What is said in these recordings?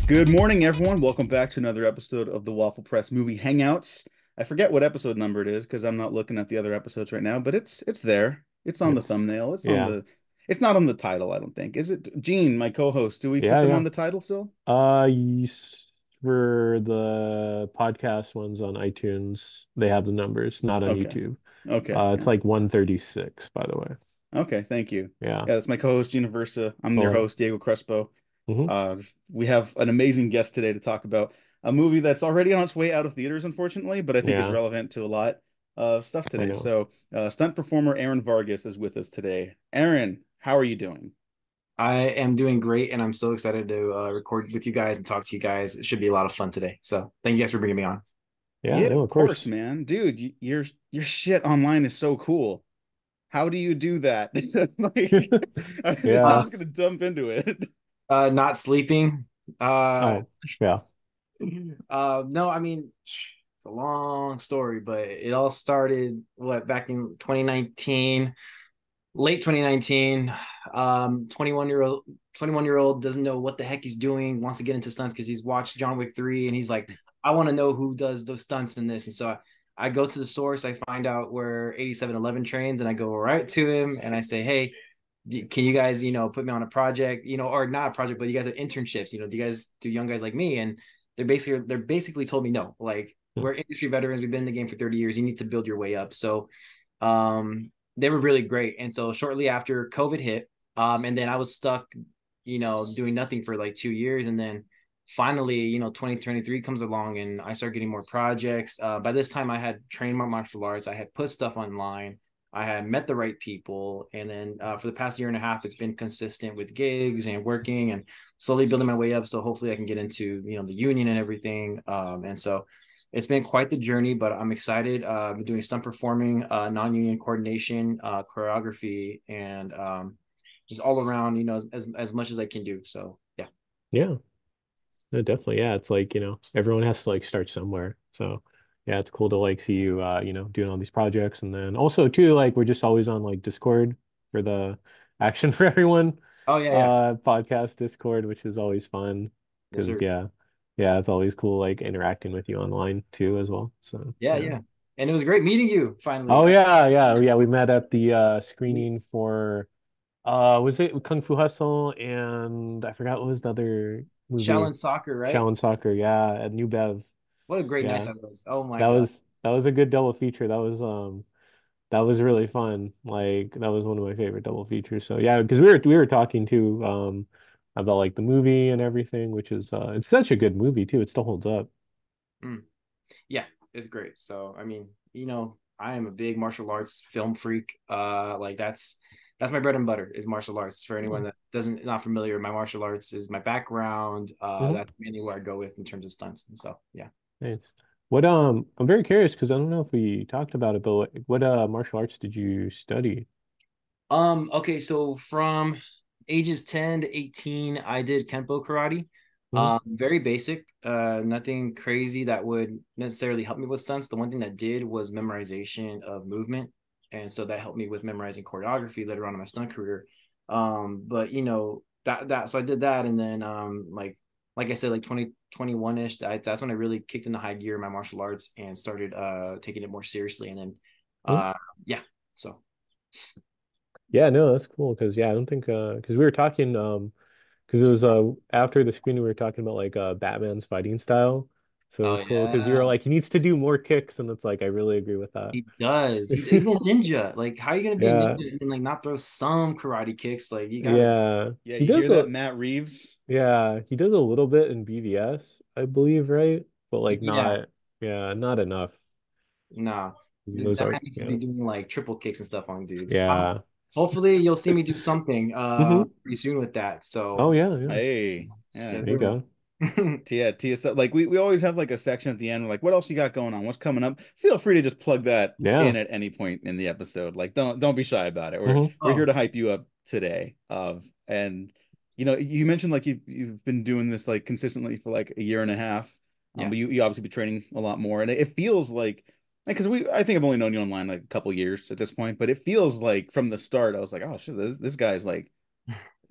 Good morning, everyone. Welcome back to another episode of the Waffle Press Movie Hangouts. I forget what episode number it is because I'm not looking at the other episodes right now, but it's there. It's on the It's thumbnail. yeah, It's not on the title, I don't think. Is it? Gene, my co-host, do we put yeah, them yeah. on the title still? For the podcast ones on iTunes, they have the numbers, not on Okay. YouTube. Okay. It's Yeah. like 136, by the way. Okay, thank you. Yeah. Yeah, that's my co-host, Gina Versa. I'm their Well, host, Diego Crespo. hmm We have an amazing guest today to talk about a movie that's already on its way out of theaters, unfortunately, but I think is yeah, relevant to a lot of stuff I today. know. So, stunt performer Aaron Vargas is with us today. Aaron, how are you doing? I am doing great, and I'm so excited to record with you guys and talk to you guys. It should be a lot of fun today. So thank you guys for bringing me on. Yeah, Yeah, no, of of course, course. man. Dude, your shit online is so cool. How do you do that? Like, I'm Yeah. Uh, just gonna jump into it. Not sleeping. Uh, Oh, yeah. no, I mean it's a long story, but it all started back in 2019, late 2019. 21-year old doesn't know what the heck he's doing, wants to get into stunts because he's watched John Wick 3 and he's like, I want to know who does those stunts in this. And so I go to the source, I find out where 8711 trains, and I go right to him and I say, hey, can you guys, put me on a project, or not a project, but you guys have internships, do you guys do young guys like me? And they're basically told me no, like, we're industry veterans, we've been in the game for 30 years, you need to build your way up. So they were really great. And so shortly after COVID hit, and then I was stuck, doing nothing for like 2 years. And then finally, 2023 comes along and I start getting more projects. By this time, I had trained my martial arts, I had put stuff online, I had met the right people. And then for the past year and a half, it's been consistent with gigs and working and slowly building my way up. So hopefully I can get into, the union and everything. And so it's been quite the journey, but I'm excited. I'm doing stunt performing, non-union coordination, choreography, and just all around, as much as I can do. So yeah. Yeah. No, definitely. Yeah. It's like, everyone has to like start somewhere. So yeah, it's cool to like see you doing all these projects. And then also too, like we're just always on like Discord for the Action for Everyone Oh yeah, yeah. podcast Discord, which is always fun Yes, because sir. yeah, it's always cool like interacting with you online too as well. So Yeah, yeah. yeah. And it was great meeting you finally. Oh yeah, yeah, yeah. We met at the screening for was it Kung Fu Hustle and I forgot what was the other movie? Shaolin Soccer, right? Shaolin Soccer, yeah, at New Bev. What a great night Yeah. that was. Oh my That God. was a good double feature. That was really fun. Like that was one of my favorite double features. So yeah, because we were talking too about like the movie and everything, which is it's such a good movie too. It still holds up. Mm. Yeah, it's great. So I mean, I am a big martial arts film freak. Like that's my bread and butter is martial arts. For anyone that doesn't not familiar, my martial arts is my background. Mm-hmm. That's mainly where I go with in terms of stunts. And so yeah. Nice. What I'm very curious because I don't know if we talked about it, but what martial arts did you study? Okay, so from ages 10 to 18, I did Kenpo karate. Hmm. Very basic, nothing crazy that would necessarily help me with stunts. The one thing that did was memorization of movement. And so that helped me with memorizing choreography later on in my stunt career. But that so I did that, and then like I said, like 2021-ish, that's when I really kicked into high gear in my martial arts and started taking it more seriously. And then uh yeah, so Yeah, no, that's cool because yeah, I don't think because we were talking because it was after the screening we were talking about like Batman's fighting style. So oh it's cool because you were yeah. like he needs to do more kicks and it's like I really agree with that. He does. He's a ninja. Like, how are you gonna be a Yeah. ninja and like not throw some karate kicks? Like, you gotta. Yeah. Yeah, He you hear does that, a Matt Reeves? yeah, he does a little bit in BVS, I believe, right? But like Yeah, not yeah, not enough. nah. Those That are man needs to yeah. be doing like triple kicks and stuff on dudes. Yeah. Hopefully, you'll see me do something Hmm. pretty soon with that. Oh So, yeah, yeah. Hey, yeah. yes, There you sir. go. Tia, so like we always have like a section at the end, like what else you got going on? What's coming up? Feel free to just plug that in Yeah. at any point in the episode. Like don't be shy about it. Hmm. We're here Oh, to hype you up today. And you mentioned like you've been doing this like consistently for like a year and a half. yeah. But you obviously be training a lot more, and it feels like because we I think I've only known you online like a couple years at this point, but it feels like from the start I was like, oh shit, this guy's like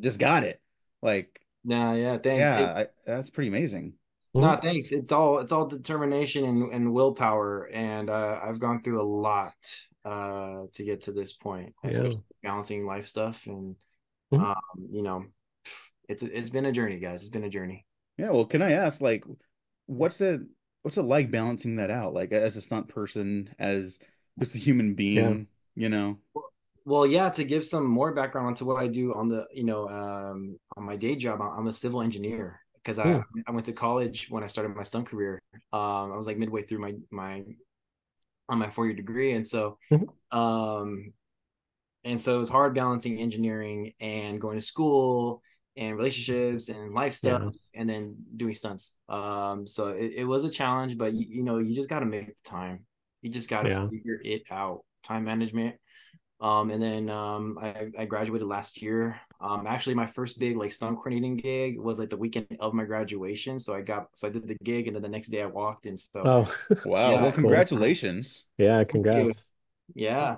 just got it. Like Nah, yeah, thanks. That's pretty amazing. Mhm. Nah, thanks. It's all determination and willpower, and I've gone through a lot to get to this point, Yeah. especially balancing life stuff, and Mhm. um, you know, it's been a journey, guys. It's been a journey. Yeah, well, can I ask, like, what's it what's it like balancing that out, like as a stunt person, as just a human Yeah. being, you know? Well, yeah, to give some more background onto what I do on the, on my day job, I'm a civil engineer because I Mm. I went to college when I started my stunt career. I was like midway through my on my 4 year degree, Mhm. um, and so it was hard balancing engineering and going to school and relationships and life stuff Yeah. and then doing stunts. So it was a challenge, but you just got to make the time. You just got to Yeah. figure it out. Time management. And then I graduated last year. Actually, my first big like stunt coordinating gig was like the weekend of my graduation. So I did the gig, and then the next day I walked, and so Oh, Wow. yeah, Well, that's cool. congratulations. Yeah, thank you. congrats. Yeah,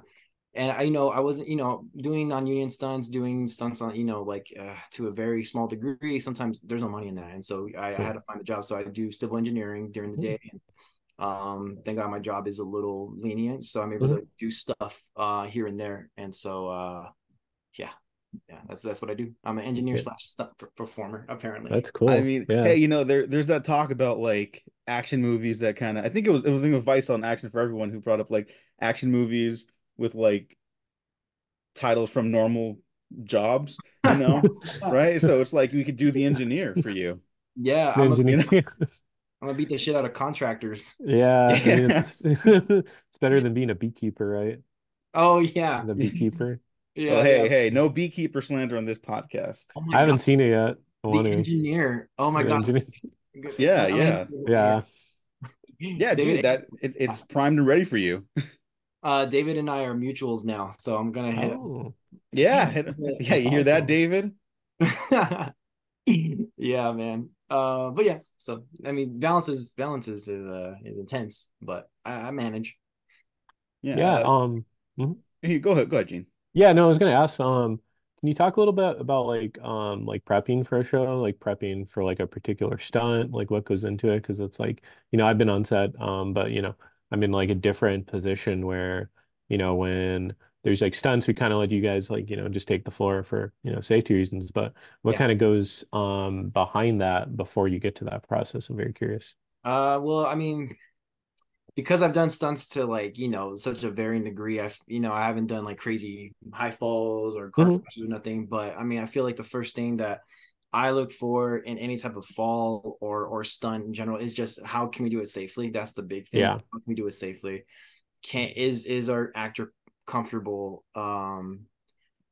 and I wasn't doing non-union stunts, doing stunts on like to a very small degree. Sometimes there's no money in that, and so I Yeah. had to find a job. So I do civil engineering during the Mhm. day, and thank God my job is a little lenient, so I'm able Mhm. to do stuff here and there, and so yeah, yeah, that's what I do. I'm an engineer Yeah, slash stunt performer, apparently. that's I cool. mean, Yeah. hey, there's that talk about like action movies that kind of, I think it was a Vice on Action for Everyone who brought up like action movies with like titles from normal jobs, right? So it's like we could do the engineer for you, Yeah, The you know? engineer. I'm gonna beat the shit out of contractors. Yeah, I mean Yeah. it's it's better than being a beekeeper, right? Oh yeah, The beekeeper. Well, yeah, yeah. hey, no beekeeper slander on this podcast. Oh my I God, haven't seen it yet. I want the to. engineer. Oh my The God, engineer. Yeah, I'm yeah. here. Yeah. Yeah, dude, David, it's primed and ready for you. David and I are mutuals now, so I'm gonna hit Oh, Yeah, yeah, that's you hear that, awesome. David? him. Yeah, man. But yeah, so I mean, balance is intense, but I manage. Yeah. Yeah. Mhm. Go ahead, Gene. Yeah, no, I was gonna ask, can you talk a little bit about like prepping for a show, like prepping for like a particular stunt, like what goes into it? Because it's like, I've been on set, but I'm in like a different position where, when there's like stunts, we kind of let you guys like, just take the floor for, safety reasons. But what Yeah. kind of goes behind that before you get to that process? I'm very curious. Well, I mean, because I've done stunts to like, such a varying degree, I haven't done like crazy high falls or car Hmm. crashes or nothing. But I mean, I feel like the first thing that I look for in any type of fall or stunt in general is just how can we do it safely? That's the big thing. Yeah. How can we do it safely? Is our actor comfortable?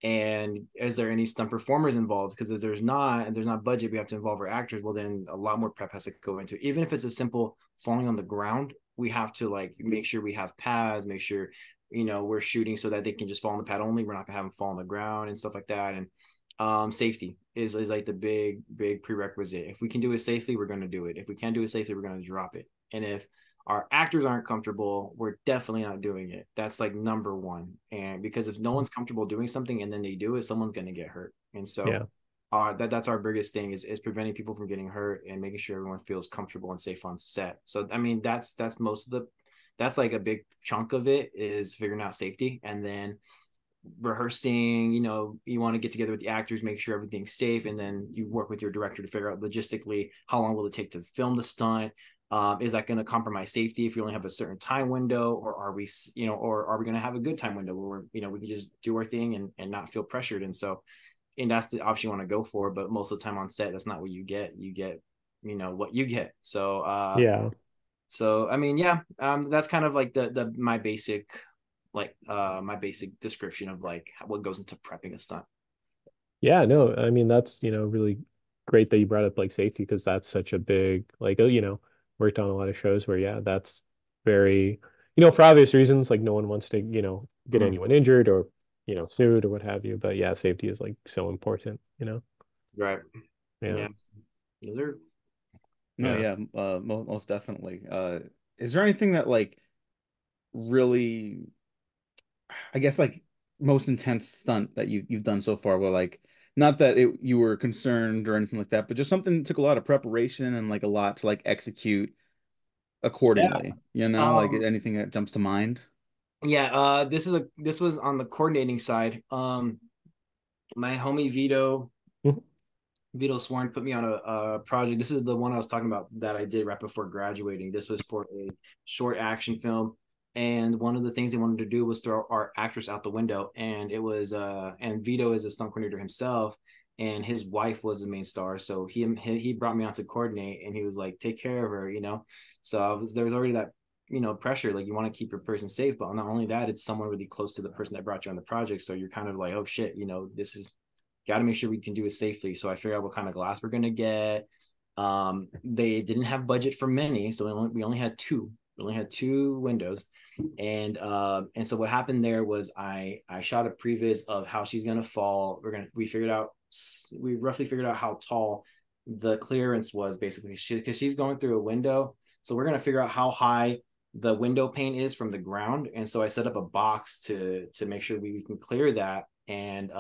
And is there any stunt performers involved? Because if there's not, and there's not budget, we have to involve our actors. Well, then a lot more prep has to go into it. Even if it's a simple falling on the ground, we have to like make sure we have pads, make sure we're shooting so that they can just fall on the pad only. We're not gonna have them fall on the ground and stuff like that. And safety is like the big prerequisite. If we can do it safely, we're gonna do it. If we can't do it safely, we're gonna drop it. And if our actors aren't comfortable, we're definitely not doing it. That's like number one. And because if no one's comfortable doing something and then they do it, someone's going to get hurt. And so Yeah. that's our biggest thing is preventing people from getting hurt and making sure everyone feels comfortable and safe on set. So I mean that's most of that's like a big chunk of it is figuring out safety, and then rehearsing. You want to get together with the actors, make sure everything's safe, and then you work with your director to figure out logistically how long will it take to film the stunt. Is that going to compromise safety if we only have a certain time window, or are we, or are we going to have a good time window where we can just do our thing and not feel pressured? And so, and that's the option you want to go for. But most of the time on set, that's not what you get. You get, what you get. So, Yeah. I mean, yeah, that's kind of like the my basic description of like what goes into prepping a stunt. Yeah, no, I mean that's, really great that you brought up like safety because that's such a big like worked on a lot of shows where yeah, that's very, for obvious reasons, like no one wants to, get Mhm. anyone injured or, sued or what have you. But yeah, safety is like so important. Right. Yeah. Yeah. Those are No, Yeah. yeah, most definitely. Is there anything that like really, I guess, like most intense stunt that you've done so far where like Not that you were concerned or anything like that, but just something that took a lot of preparation and like a lot to like execute Yeah. accordingly, like Um, anything that jumps to mind. yeah, this was on the coordinating side. My homie Mhm. Vito Sworn put me on a project. This is the one I was talking about that I did right before graduating. This was for a short action film. And one of the things they wanted to do was throw our actress out the window. And it was and Vito is a stunt coordinator himself, and his wife was the main star. So he brought me on to coordinate, and he was like, take care of her. So there was already that, pressure. Like, you want to keep your person safe, but not only that, it's someone really close to the person that brought you on the project. So you're kind of like, oh shit, this is got to make sure we can do it safely. So I figured out what kind of glass we're gonna get. They didn't have budget for many, so we only had two. We only had two windows, and so what happened there was I shot a previs of how she's gonna fall. We roughly figured out how tall the clearance was, basically, because she's going through a window. So we're gonna figure out how high the window pane is from the ground, and so I set up a box to make sure we can clear that and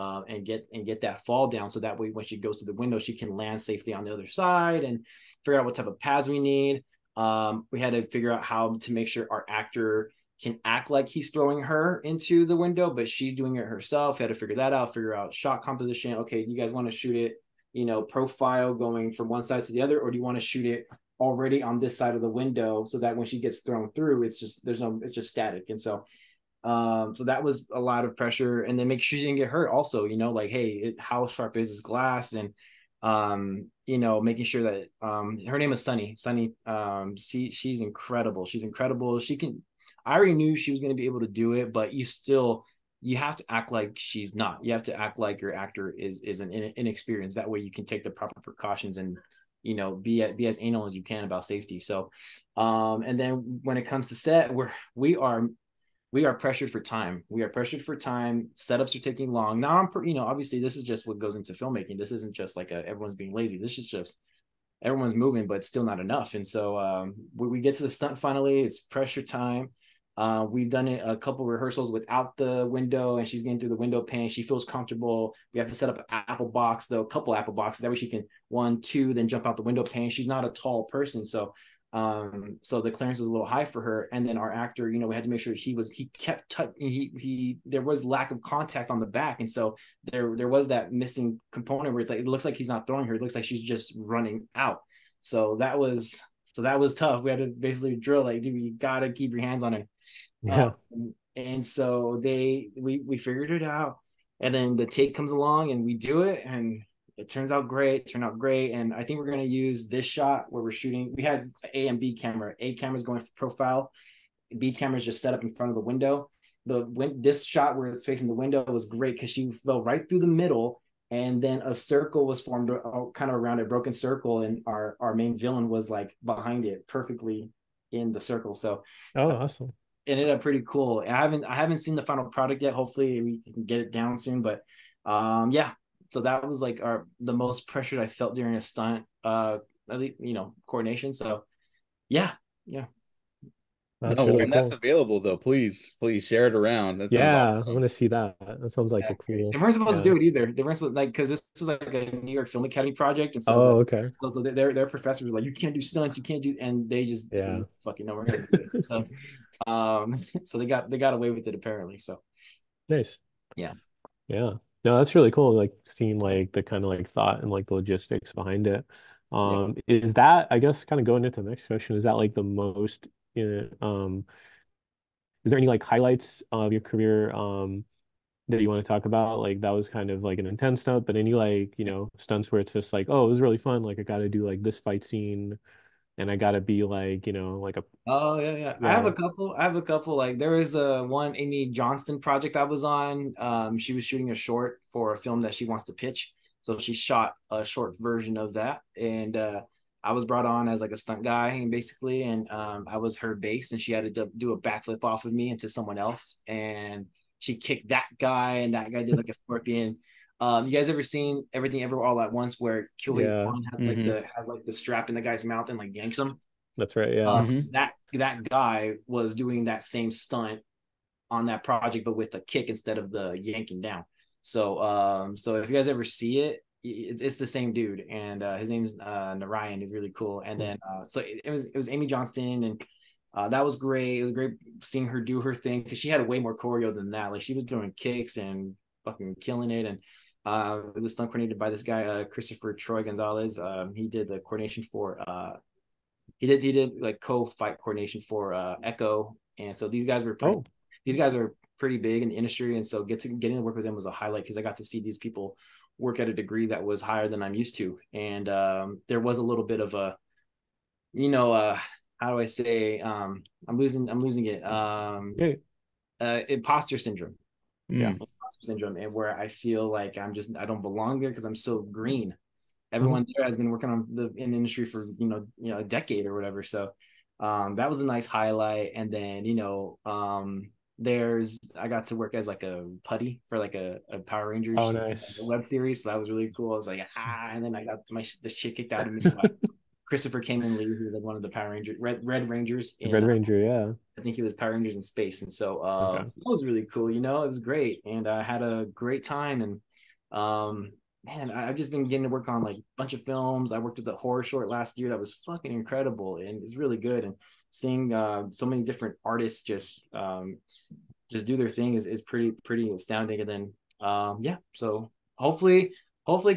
get that fall down, so that way when she goes to the window she can land safely on the other side, and figure out what type of pads we need. We had to figure out how to make sure our actor can act like he's throwing her into the window, but she's doing it herself. We had to figure that out, figure out shot composition. Okay, do you guys want to shoot it, profile going from one side to the other, or do you want to shoot it already on this side of the window, so that when she gets thrown through, it's just static. And so that was a lot of pressure, and then make sure she didn't get hurt also, like, hey, how sharp is this glass? And making sure that her name is Sunny. She's incredible. I already knew she was going to be able to do it, but you have to act like she's not. You have to act like your actor is an inexperienced. That way you can take the proper precautions and be as anal as you can about safety. So and then when it comes to set, we are pressured for time. We are pressured for time. Setups are taking long. Not on, obviously this is just what goes into filmmaking. This isn't just like everyone's being lazy. This is just everyone's moving, but still not enough. And so we get to the stunt finally. It's pressure time. We've done it a couple rehearsals without the window, and she's getting through the window pane. She feels comfortable. We have to set up an apple box, though, a couple apple boxes. That way she can 1, 2, then jump out the window pane. She's not a tall person, so the clearance was a little high for her. And then our actor, we had to make sure he kept he there was lack of contact on the back, and so there was that missing component where it's like it looks like he's not throwing her, it looks like she's just running out. So that was tough. We had to basically drill, like, dude, you gotta keep your hands on her. Yeah. And so we figured it out, and then the take comes along and we do it, and it turned out great. And I think we're going to use this shot where we're shooting. We had A and B camera. A camera's going for profile. B camera's just set up in front of the window. This shot where it's facing the window was great because she fell right through the middle, and then a circle was formed kind of around a broken circle, and our main villain was like behind it perfectly in the circle. So Oh, awesome. it ended up pretty cool. I haven't seen the final product yet. Hopefully we can get it down soon, but yeah. So that was like the most pressured I felt during a stunt, at least, coordination. So yeah, yeah. That's No, really when that's cool. available though, please share it around. That sounds Yeah, I want awesome. to see that. That sounds like a They cool. weren't supposed to Yeah. do it either. They weren't supposed, like, because this was like a New York Film Academy project, and so Oh, okay. their professor was like, you can't do stunts, you can't do, and they just Yeah. fucking know we're gonna do it. So so they got away with it apparently. So Nice. yeah, Yeah. No, that's really cool. Like seeing like the kind of like thought and like the logistics behind it. yeah. Is that, I guess, kind of going into the next question, is that like the most, is there any like highlights of your career that you want to talk about? Like that was kind of like an intense stunt, but any like, stunts where it's just like, oh, it was really fun. Like I got to do like this fight scene and I got to be like, like a, Oh yeah, yeah. I have yeah. a couple. I have a couple. Like, there was a one Amy Johnston project I was on. She was shooting a short for a film that she wants to pitch. So she shot a short version of that, and I was brought on as like a stunt guy, and basically, and I was her base, and she had to do a backflip off of me into someone else, and she kicked that guy, and that guy did like a scorpion. You guys ever seen Everything Everywhere All at Once, where Kyohei Yeah, Kwan Hmm. has like the strap in the guy's mouth and like yanks him? that's right. Yeah. That guy was doing that same stunt on that project, but with a kick instead of the yanking down. So if you guys ever see it, it's the same dude, and his name's Narayan. Is really cool. And then so it was Amy Johnston, and that was great. It was great seeing her do her thing because she had way more choreo than that. Like she was doing kicks and fucking killing it. And it was stunt coordinated by this guy, Christopher Troy Gonzalez. He did the coordination for he did like co-fight coordination for Echo. And so Oh, these guys are pretty big in the industry. And so getting to work with them was a highlight because I got to see these people work at a degree that was higher than I'm used to. And there was a little bit of a, you know, how do I say, I'm losing it. yeah, Imposter syndrome. yeah. Mm. Imposter syndrome, and where I feel like I don't belong there because I'm so green. Mhm. Everyone there has been working in the industry for a decade or whatever. So that was a nice highlight. And then there's I got to work as like a putty for like a Power Oh, Rangers nice. web series. So that was really cool. I was like, and then I got the shit kicked out of me by Christopher Kamen Lee, who's like one of the Power Rangers, Red Rangers The in Red Ranger, yeah. I think he was Power Rangers in space. And so, Okay. so that was really cool. It was great, and I had a great time. And man, I've just been getting to work on like a bunch of films. I worked with the horror short last year that was fucking incredible and it's really good. And seeing so many different artists just do their thing is pretty astounding. And then yeah, so hopefully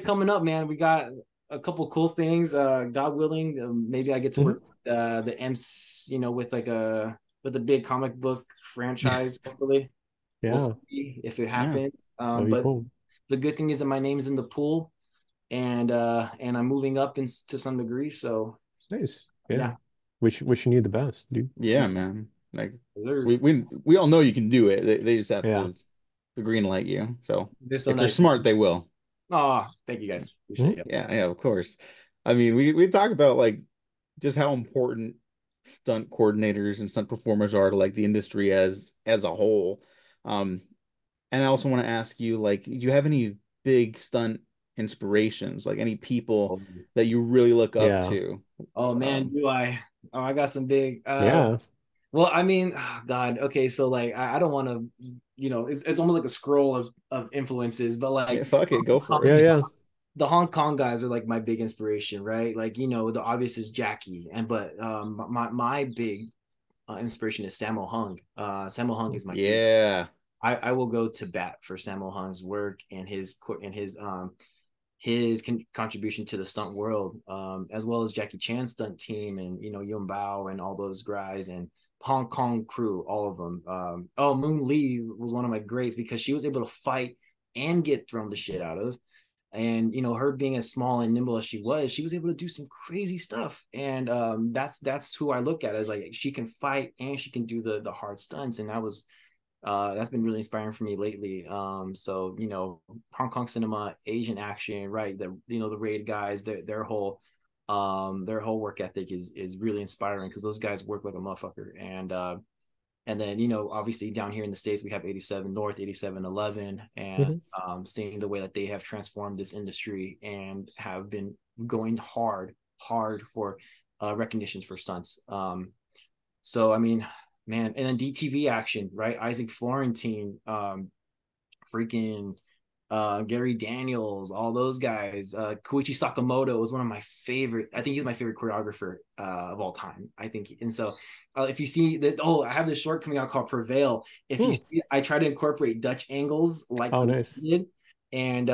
coming up, man, we got a couple cool things. God willing, maybe I get to Hmm. work the M's, with a big comic book franchise. Hopefully, we'll Yeah, see if it Yeah. happens. that'd be But cool. the good thing is that my name's in the pool, and I'm moving up to some degree. So Nice. Yeah. yeah, Wishing you the best, dude. Yeah, man. Like they're we all know you can do it. They just have Yeah. to green light you. So they're so if they're nice. smart, they will. Oh, thank you guys. Appreciate Mhm. it. Yeah, yeah, of course. I mean, we talk about like just how important stunt coordinators and stunt performers are to like the industry as a whole. Um, and I also want to ask you, like, do you have any big stunt inspirations, like any people Oh, that you really look up Yeah. to? oh man, Um, do I? Oh, I got some big. Yeah. Well, I mean, oh, God. Okay, so like, I don't want to, it's almost like a scroll of influences, but yeah, like, fuck it, go for Yeah, it. yeah. the Hong Kong guys are like my big inspiration, right? Like, the obvious is Jackie, and but my big inspiration is Sammo Hung. Sammo Hung is my big. Yeah. I will go to bat for Sammo Hung's work and his contribution to the stunt world, as well as Jackie Chan's stunt team and Yun Bao and all those guys and Hong Kong crew, all of them. Oh, Moon Lee was one of my greats because she was able to fight and get thrown the shit out of. And her being as small and nimble as she was able to do some crazy stuff. And that's who I look at as like she can fight and she can do the hard stunts. And that's been really inspiring for me lately. So Hong Kong cinema, Asian action, right? The Raid guys, their whole work ethic is really inspiring because those guys work like a motherfucker. And then obviously down here in the States we have 87 North, 8711, and Hmm. seeing the way that they have transformed this industry and have been going hard for recognitions for stunts. So I mean, man, and then DTV action, right? Isaac Florentine, freaking Gary Daniels, all those guys. Koichi Sakamoto was one of my favorite. I think he's my favorite choreographer of all time. I think, and so if you see that, I have this short coming out called Prevail. If you Hmm. see, I try to incorporate Dutch angles like Oh, Koichi nice. did, and He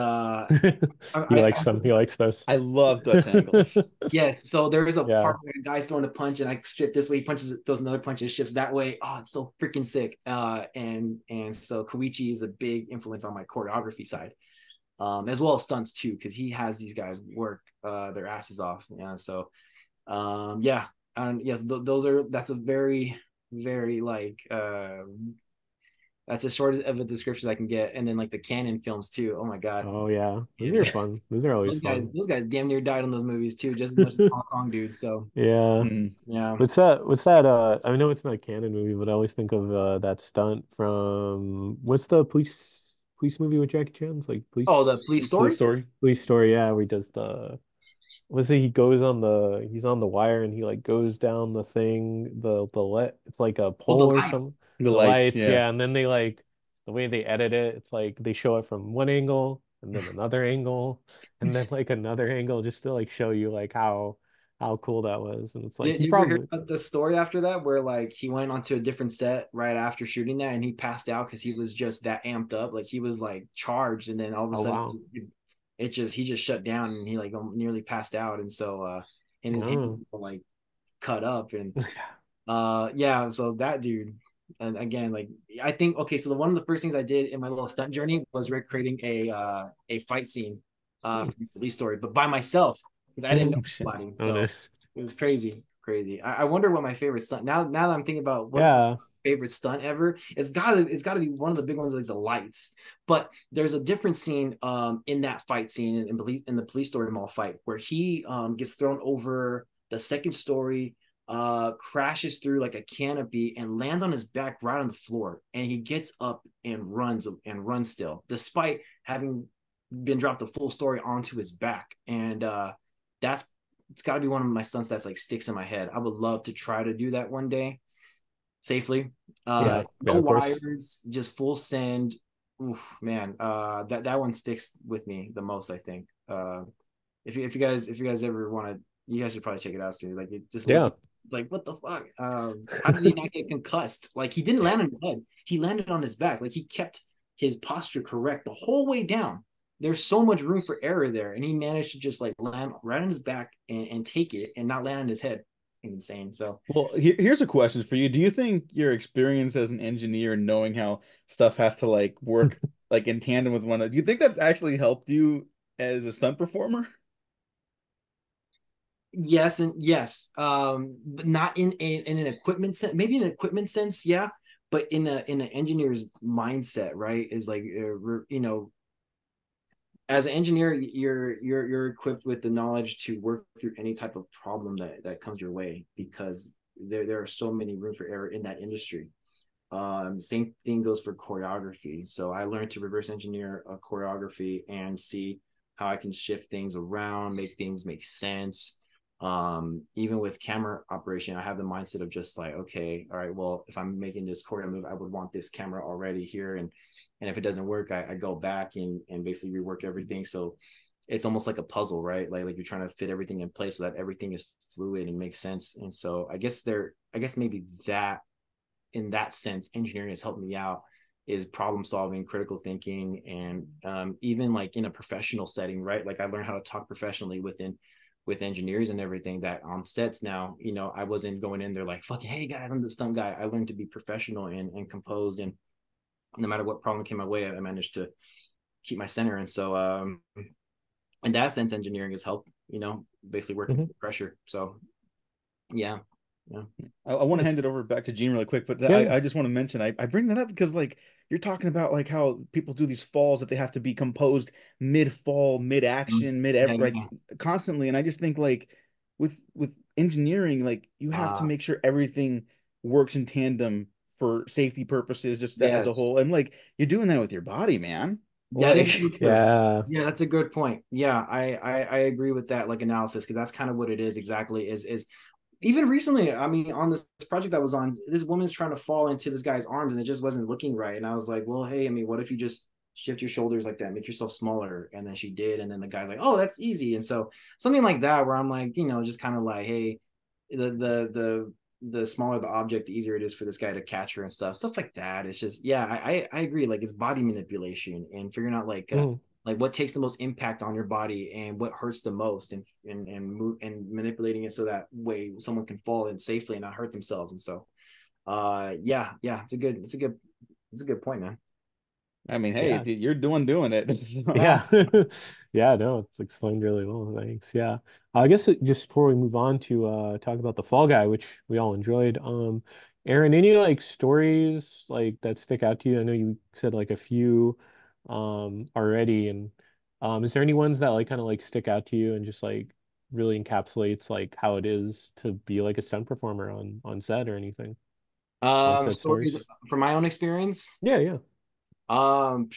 I likes them. He likes those. I love Dutch angles. yes. So there is a Yeah. part where a guy's throwing a punch and I shift this way, he punches, throws another punch and shifts that way. Oh, it's so freaking sick. And so Koichi is a big influence on my choreography side, as well as stunts too, because he has these guys work their asses off. Yeah. So yeah. Yes, that's a very, very like that's as short of a description I can get. And then like the Canon films too. Oh my God. Oh, yeah. Those And are fun. Those are always fun. those guys damn near died on those movies too, just as much as the Hong Kong dudes. So Yeah. Mm. yeah. What's that I know it's not a canon movie, but I always think of that stunt from what's the police movie with Jackie Chan? It's like Oh, the police Police story? story. police story, yeah, where he does the let's say he's on the wire and he like goes down the thing, the let it's like a Oh, the pole or lights. something. The The lights, lights, yeah. yeah, and then they like the way they edit it, it's like they show it from one angle and then another angle and then like another angle just to like show you like how cool that was. And it's like Did you you ever hear probably about the story after that, where like he went onto a different set right after shooting that, and he passed out because he was just that amped up, like he was like charged, and then all of a oh sudden wow. it just he just shut down and he like nearly passed out, and so and his hands Oh. were like cut up, and yeah, so that dude, and again, like I think okay, so the one of the first things I did in my little stunt journey was recreating a fight scene from the police story, but by myself because I didn't know Oh shit. anybody, Oh so nice. it was crazy, crazy. I wonder what my favorite stunt now that I'm thinking about what's my Yeah. favorite stunt ever. It's gotta be one of the big ones like the lights. But there's a different scene in that fight scene in the police story mall fight where he gets thrown over the second story, crashes through like a canopy and lands on his back right on the floor, and he gets up and runs still despite having been dropped a full story onto his back. And that's it's got to be one of my stunts that's like sticks in my head. I would love to try to do that one day safely. Yeah. Yeah, No of course. wires, just full send. Oof, man, that one sticks with me the most, I think. If you guys ever want to, you guys should probably check it out soon. Like it just look, Yeah. it's like what the fuck? How did he not get concussed? Like he didn't land on his head, he landed on his back. Like he kept his posture correct the whole way down. There's so much room for error there, and he managed to just like land right on his back and take it and not land on his head. Insane. So Well, here's a question for you. Do you think your experience as an engineer, knowing how stuff has to like work like in tandem with one another, do you think that's actually helped you as a stunt performer? yes and yes, but not in an equipment sense. Maybe in an equipment sense, yeah, but in an engineer's mindset, right? Is like as an engineer, you're equipped with the knowledge to work through any type of problem that comes your way because there are so many room for error in that industry. Same thing goes for choreography. So I learned to reverse engineer a choreography and see how I can shift things around, make things make sense. Even with camera operation, I have the mindset of just like, okay, all right, well, if I'm making this choreo move, I would want this camera already here, and if it doesn't work, I go back and basically rework everything. So it's almost like a puzzle, right? Like you're trying to fit everything in place so that everything is fluid and makes sense. And so I guess maybe that in that sense, engineering has helped me out is problem solving, critical thinking, and even like in a professional setting, right? Like I learned how to talk professionally with engineers and everything that on sets now, I wasn't going in there like, fucking, hey guys, I'm the stunt guy. I learned to be professional and composed. And no matter what problem came my way, I managed to keep my center. And so, in that sense, engineering has helped, basically working Hmm. under pressure. So yeah. Yeah. I want to hand Nice. it over back to Gene really quick, but Yeah, yeah. I just want to mention I bring that up because like you're talking about like how people do these falls that they have to be composed mid-fall, mid-action, Yeah. mid like Yeah. constantly, and I just think like with engineering, like you have to Uh, make sure everything works in tandem for safety purposes, just as a yes. whole, and like you're doing that with your body, man. That is Like, true. Yeah. Yeah, that's a good point. Yeah, I agree with that like analysis because that's kind of what it is exactly is even recently, I mean, on this project I was on, this woman's trying to fall into this guy's arms and it just wasn't looking right. And I was like, well, hey, I mean, what if you just shift your shoulders like that, make yourself smaller? And then she did. And then the guy's like, oh, that's easy. And so something like that, where I'm like, just kind of like, hey, the smaller the object, the easier it is for this guy to catch her and stuff like that. It's just, yeah, I agree. Like it's body manipulation and figuring out Mhm. like what takes the most impact on your body and what hurts the most and move and manipulating it so that way someone can fall in safely and not hurt themselves. And so yeah, it's a good point, man. I mean, hey, Yeah. if you're doing it. Yeah. Yeah, no, it's explained really well. Thanks. Yeah. I guess just before we move on to talk about the Fall Guy, which we all enjoyed, Aaron, any like stories like that stick out to you? I know you said like a few already, and is there any ones that like kind of like stick out to you and just like really encapsulates like how it is to be like a stunt performer on set or anything? On set Stories stories? from my own experience. Yeah, yeah. Um,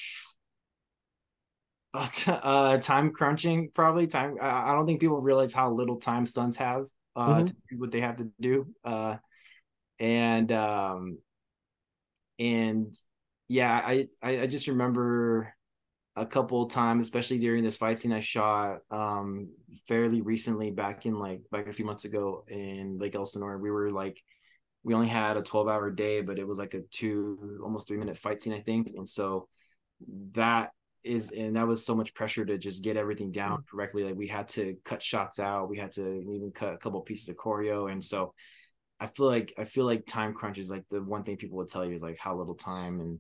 time crunching probably time. I don't think people realize how little time stunts have Hmm. to do what they have to do. And and yeah, I just remember a couple of times, especially during this fight scene I shot fairly recently, back a few months ago in Lake Elsinore. We only had a 12-hour day, but it was like a two almost 3 minute fight scene, I think. And so that that was so much pressure to just get everything down correctly. Like we had to cut shots out, we had to even cut a couple of pieces of choreo. And so I feel like time crunch is like the one thing people would tell you is like how little time, and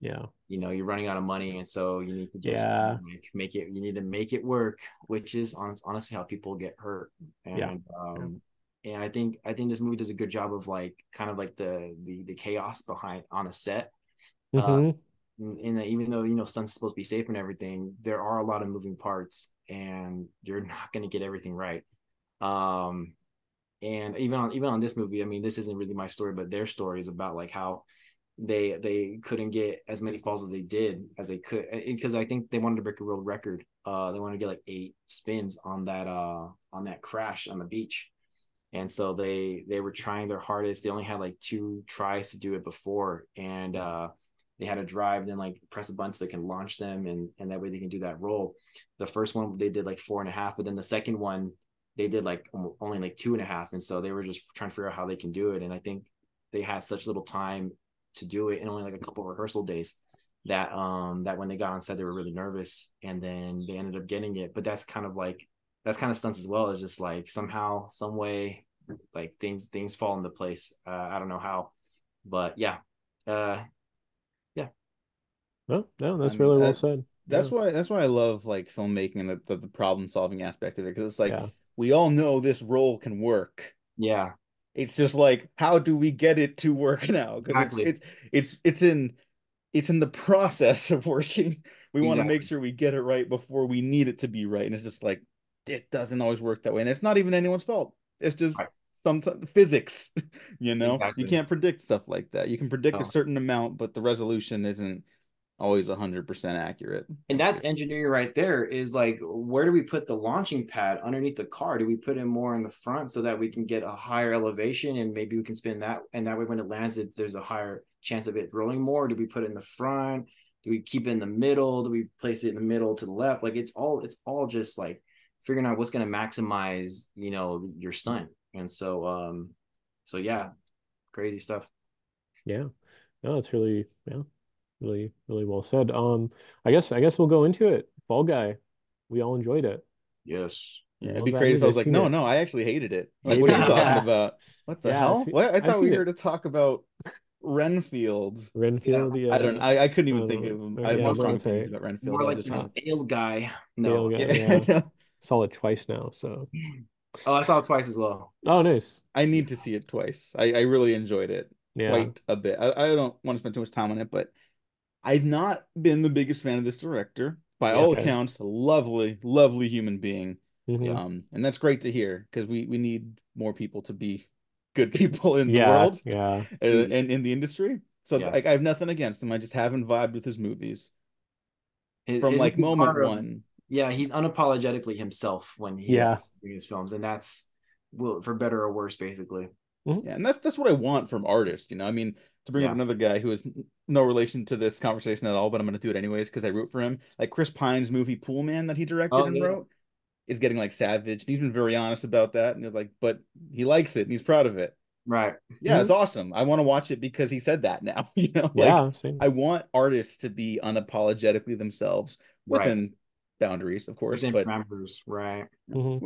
Yeah. you're running out of money, and so you need to just Yeah. like make it you need to make it work, which is honestly how people get hurt. Yeah. And Yeah. I think this movie does a good job of like kind of like the chaos behind on a set. uh Hmm. and even though stunts supposed to be safe and everything, there are a lot of moving parts and you're not going to get everything right. um and even on this movie, I mean, this isn't really my story, but their story is about like how they couldn't get as many falls as they did as they could, because I think they wanted to break a world record. They wanted to get like 8 spins on that crash on the beach. And so they were trying their hardest. They only had like 2 tries to do it before, and they had to drive, then like press a button so they can launch them, and that way they can do that roll. The first one they did like 4.5, but then the second one they did like only like 2.5, and so they were just trying to figure out how they can do it. And I think they had such little time to do it and only like a couple of rehearsal days that when they got on set they were really nervous, and then they ended up getting it. But that's kind of stunts as well. It's just like somehow, some way, like things fall into place. I don't know how, but yeah, uh, yeah, No, no, I that's mean, really well said. Yeah. that's why I love like filmmaking and the problem solving aspect of it, because it's like Yeah. we all know this role can work. yeah, It's just like how do we get it to work now? Because exactly, it's in the process of working. We want to make exactly, sure we get it right before we need it to be right, and it's just like it doesn't always work that way, and it's not even anyone's fault. It's just right, sometimes physics, you exactly. can't predict stuff like that. You can predict a No. certain amount, but the resolution isn't always 100% accurate. And It's that's just engineering right there. Is like, where do we put the launching pad underneath the car? Do we put it more in the front so that we can get a higher elevation, and maybe we can spin that, and that way when it lands, there's a higher chance of it rolling more? Do we put it in the front? Do we keep it in the middle? Do we place it in the middle to the left? Like it's all just like figuring out what's going to maximize your stunt. And so yeah, crazy stuff. Yeah. No, it's really, yeah, really, really well said. I guess we'll go into it. Fall Guy. We all enjoyed it. yes. Yeah, it'd Love be that crazy if I movie. I've was like, seen no, it. no, I actually hated it. Like, what are Hated you it. talking Yeah. about? What the Yeah, hell? What? I I've thought we seen were here it. to talk about Renfield. Yeah, Renfield, I don't. yeah. I couldn't I even don't think know. of him. I have Yeah, no more no, strong that's opinions right. about Renfield. more I'll like just the Uh, failed guy. Fail No. Guy, yeah. I yeah. know. Saw it twice now, so. Oh, I saw it twice as well. Oh, nice. I need to see it twice. I really enjoyed it Yeah. quite a bit. I don't want to spend too much time on it, but I've not been the biggest fan of this director. By Yeah, all Okay. accounts, lovely, lovely human being. Hmm. yeah. And that's great to hear because we need more people to be good people in the Yeah, world yeah. Easy. and in the industry. So Yeah. like I have nothing against him. I just haven't vibed with his movies from His like movies moment are, one. yeah, he's unapologetically himself when he's Yeah. doing his films, and that's, well, for better or worse, basically. Hmm. Yeah, and that's what I want from artists, I mean, to bring up Yeah. another guy who has no relation to this conversation at all, but I'm going to do it anyways because I root for him. Like Chris Pine's movie Pool Man that he directed Oh and yeah. wrote is getting like savage. And he's been very honest about that. And he's like, but he likes it and he's proud of it. Right. Yeah, Hmm. it's awesome. I want to watch it because he said that now. Like Yeah, same. I want artists to be unapologetically themselves Right. within boundaries, of course, Within but parameters. Right. Hmm.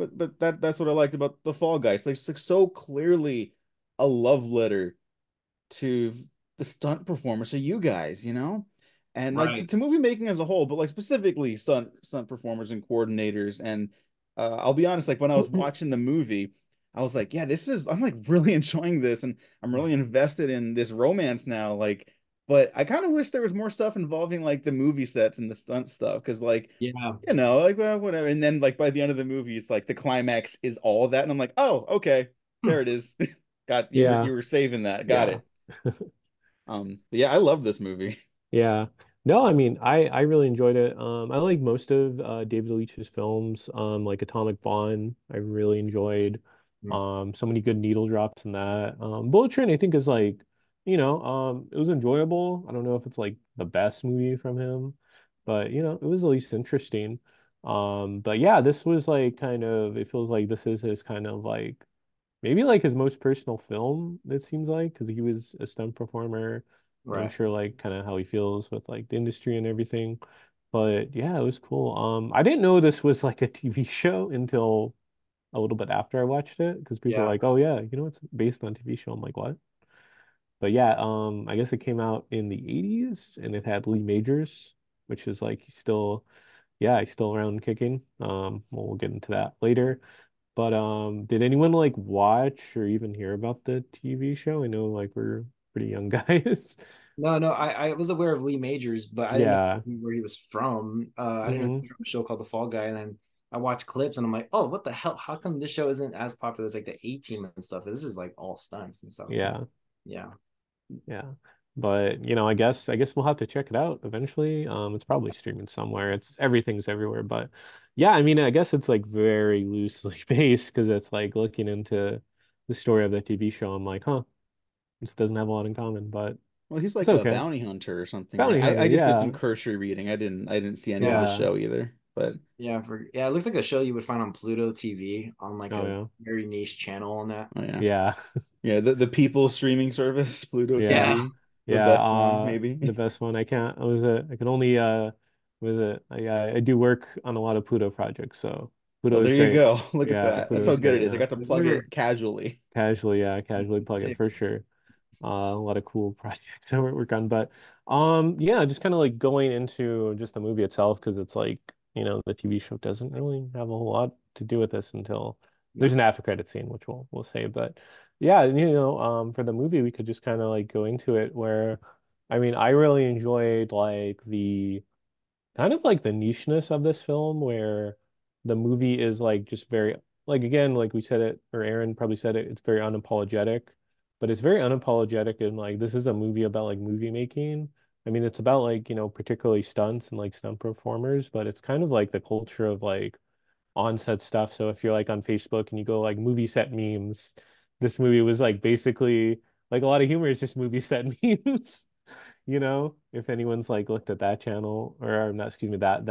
that's what I liked about the Fall Guys. Like, it's like so clearly a love letter to the stunt performers, so you guys, and like Right. to movie making as a whole, but like specifically stunt performers and coordinators. And I'll be honest, like when I was watching the movie, I was like, yeah, I'm like really enjoying this, and I'm really invested in this romance now. Like, but I kind of wish there was more stuff involving like the movie sets and the stunt stuff, because like Yeah. like well, whatever. And then like by the end of the movie, it's like the climax is all that, and I'm like, oh, okay, there it is. Got Yeah, you were saving that. Got yeah. it. But yeah, I love this movie. Yeah. No, I mean, I really enjoyed it. I like most of David Leitch's films, like Atomic Blonde. I really enjoyed. Mm. So many good needle drops in that. Bullet Train, I think, is like it was enjoyable. I don't know if it's like the best movie from him, but it was at least interesting. But yeah, this was like kind of, it feels like this is his kind of like maybe like his most personal film, it seems like, because he was a stunt performer. And I'm Right. sure like kind of how he feels with like the industry and everything. But yeah, it was cool. I didn't know this was like a TV show until a little bit after I watched it because people were Yeah. like, "Oh yeah, it's based on a TV show." I'm like, "What?" But yeah, I guess it came out in the 80s and it had Lee Majors, which is like he's still around and kicking. We'll get into that later. But did anyone like watch or even hear about the TV show? I know like we're pretty young guys. No, no, I was aware of Lee Majors, but I didn't Yeah. know where he was from. I didn't know he Hmm. was from a show called The Fall Guy, and then I watched clips, and I'm like, oh, what the hell? How come this show isn't as popular as like the A-Team and stuff? This is like all stunts and stuff. Yeah. Yeah, Yeah. But I guess we'll have to check it out eventually. It's probably streaming somewhere. Everything's everywhere. But yeah, I mean, I guess it's like very loosely based because it's like looking into the story of the TV show. I'm like, huh, this doesn't have a lot in common, but Well, he's it's like a okay. bounty hunter or something, right? Bounty I Hunter, just did some yeah. cursory reading. I didn't see any of the Yeah. show either. But yeah. It looks like a show you would find on Pluto TV on like Oh a yeah. very niche channel on that. oh yeah. Yeah. Yeah, the people streaming service, Pluto Yeah. Yeah, TV, the Yeah. best one, The maybe. best one. I can't what was it? I can only what was it? I do work on a lot of Pluto projects, so Oh, Pluto is there you great. go. Look at Yeah, that. Pluto That's how is good it great. is. I Yeah. got to those plug are it casually. Casually, yeah, casually plug it sick. for sure. A lot of cool projects I work on, but yeah, just kind of like going into just the movie itself because it's like the TV show doesn't really have a whole lot to do with this until there's No. an after credit scene, which we'll say. But yeah, for the movie we could just kind of like go into it where, I mean, I really enjoyed like the kind of like the nicheness of this film where the movie is like just very like again like we said it or Aaron probably said it, it's very unapologetic, but it's very unapologetic and like this is a movie about like movie making. I mean it's about like particularly stunts and like stunt performers, but it's kind of like the culture of like on-set stuff. So if you're like on Facebook and you go like movie set memes, this movie was like basically like a lot of humor is just movie set memes. If anyone's like looked at that channel or not, excuse me, that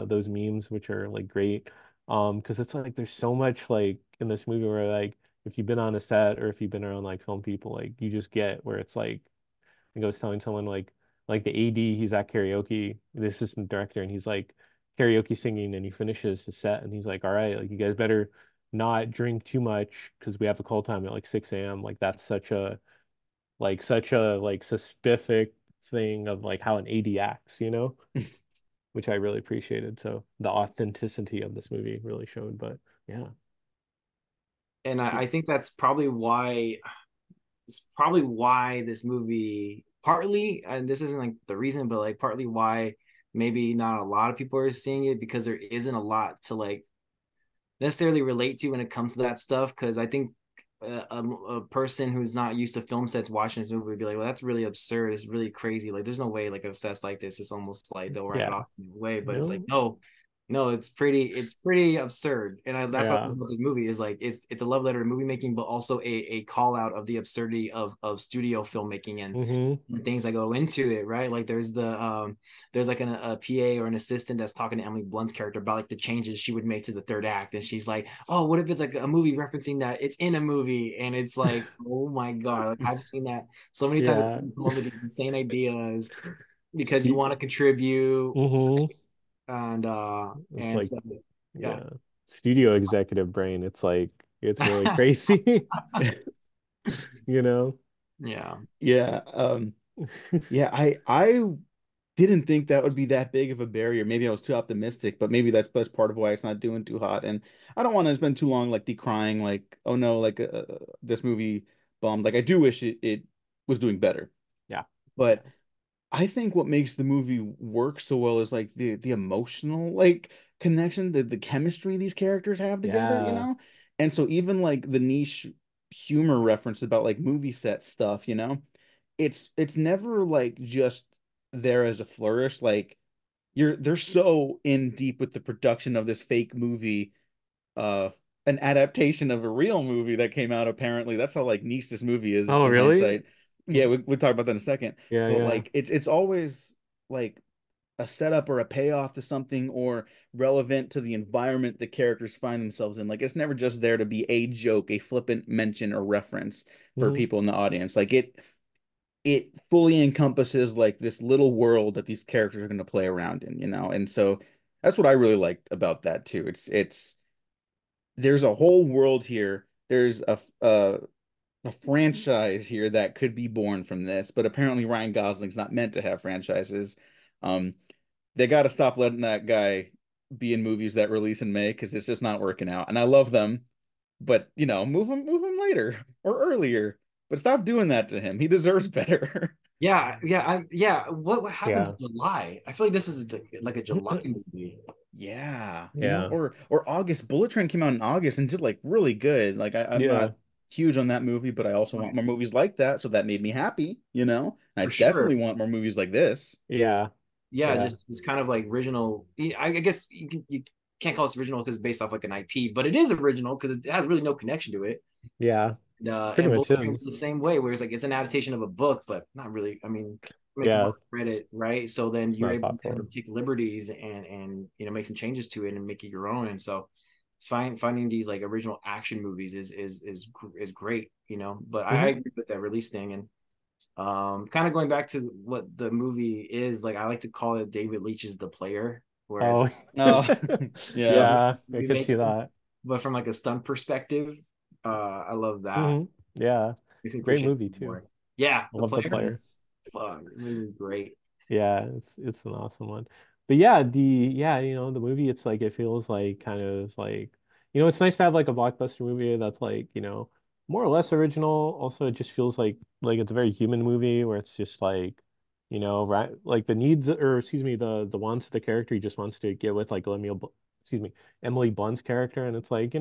those memes, which are like great. Because it's like there's so much like in this movie where like if you've been on a set or if you've been around like film people, like you just get where it's like I think I was telling someone like the AD, he's at karaoke, the assistant director, and he's like karaoke singing and he finishes his set and he's like, all right, like you guys better not drink too much because we have a call time at like 6 a.m. Like that's such a like specific thing of like how an AD acts, which I really appreciated. So the authenticity of this movie really showed. But yeah, And I think that's probably why this movie partly, and this isn't like the reason, but like partly why maybe not a lot of people are seeing it because there isn't a lot to like necessarily relate to when it comes to that stuff. Because I think a person who's not used to film sets watching this movie would be like, well, that's really absurd. It's really crazy. Like, there's no way like a set like this. It's almost like they'll write it yeah, off in a way. But it's like, no, no, no, it's pretty absurd. And that's what I yeah, love about this movie is like it's a love letter to movie making, but also a call out of the absurdity of studio filmmaking and mm-hmm, the things that go into it, right? Like there's like a PA or an assistant that's talking to Emily Blunt's character about like the changes she would make to the third act, and she's like, "Oh, what if it's like a movie referencing that it's in a movie?" And it's like, "Oh my god!" Like I've seen that so many times. yeah, Come up with these insane ideas because you Stu want to contribute, mm-hmm. It's and like so yeah, yeah, studio executive brain. It's like it's really crazy, you know. yeah, Yeah, yeah, I didn't think that would be that big of a barrier. Maybe I was too optimistic, but maybe that's part of why it's not doing too hot. And I don't want to spend too long like decrying, like, oh no, like this movie bombed. Like I do wish it was doing better. Yeah, But yeah, I think what makes the movie work so well is like the emotional like connection, the chemistry these characters have together, you yeah. know? And so even like the niche humor reference about like movie set stuff, it's never like just there as a flourish. Like they're so in deep with the production of this fake movie, uh an adaptation of a real movie that came out apparently. That's how like niche this movie is Oh, in really? hindsight. Yeah, we'll talk about that in a second. Yeah, But yeah. like it's always like a setup or a payoff to something or relevant to the environment the characters find themselves in. Like it's never just there to be a joke, a flippant mention or reference for Hmm. people in the audience. Like it fully encompasses like this little world that these characters are going to play around in, you know? And so that's what I really liked about that too. It's there's a whole world here. There's a franchise here that could be born from this, but apparently Ryan Gosling's not meant to have franchises. Um, they got to stop letting that guy be in movies that release in May because it's just not working out. And I love them, but you know, move him later or earlier. But stop doing that to him. He deserves better. Yeah. What happened to Yeah. July? I feel like this is like a July movie. Yeah, you know, Yeah. or August. Bullet Train came out in August and did like really good. Like I'm Yeah. not huge on that movie, but I also want more movies like that, so that made me happy, you know. And I For sure. definitely want more movies like this. Yeah. Yeah, Yeah. just it's kind of like original. I guess you can't call it original because it's based off like an IP, but it is original because it has really no connection to it. Yeah. Pretty And much Bullet Train was the is. same way, where it's like it's an adaptation of a book, but not really. I mean, if you've Yeah. already read it, right? So then It's you're not able to thoughtful. kind of take liberties and make some changes to it and make it your own. And so it's finding these like original action movies is great, you know. But I Hmm. agree with that release thing. And kind of going back to what the movie is, like I like to call it David Leitch's The Player, where it's Oh, Oh, yeah. yeah, I we could make see that. but from like a stunt perspective. I love that. Hmm. Yeah. Makes me Great appreciate movie it too. more. Yeah, I The love the Player. player. Fuck, the movie was great. Yeah, it's an awesome one. But yeah, the movie, it's like it feels like kind of like, it's nice to have like a blockbuster movie that's like, more or less original. Also, it just feels like it's a very human movie where it's just like, right, like the needs, or excuse me, the wants of the character he just wants to get with, like excuse me, Emily Blunt's character, and it's like,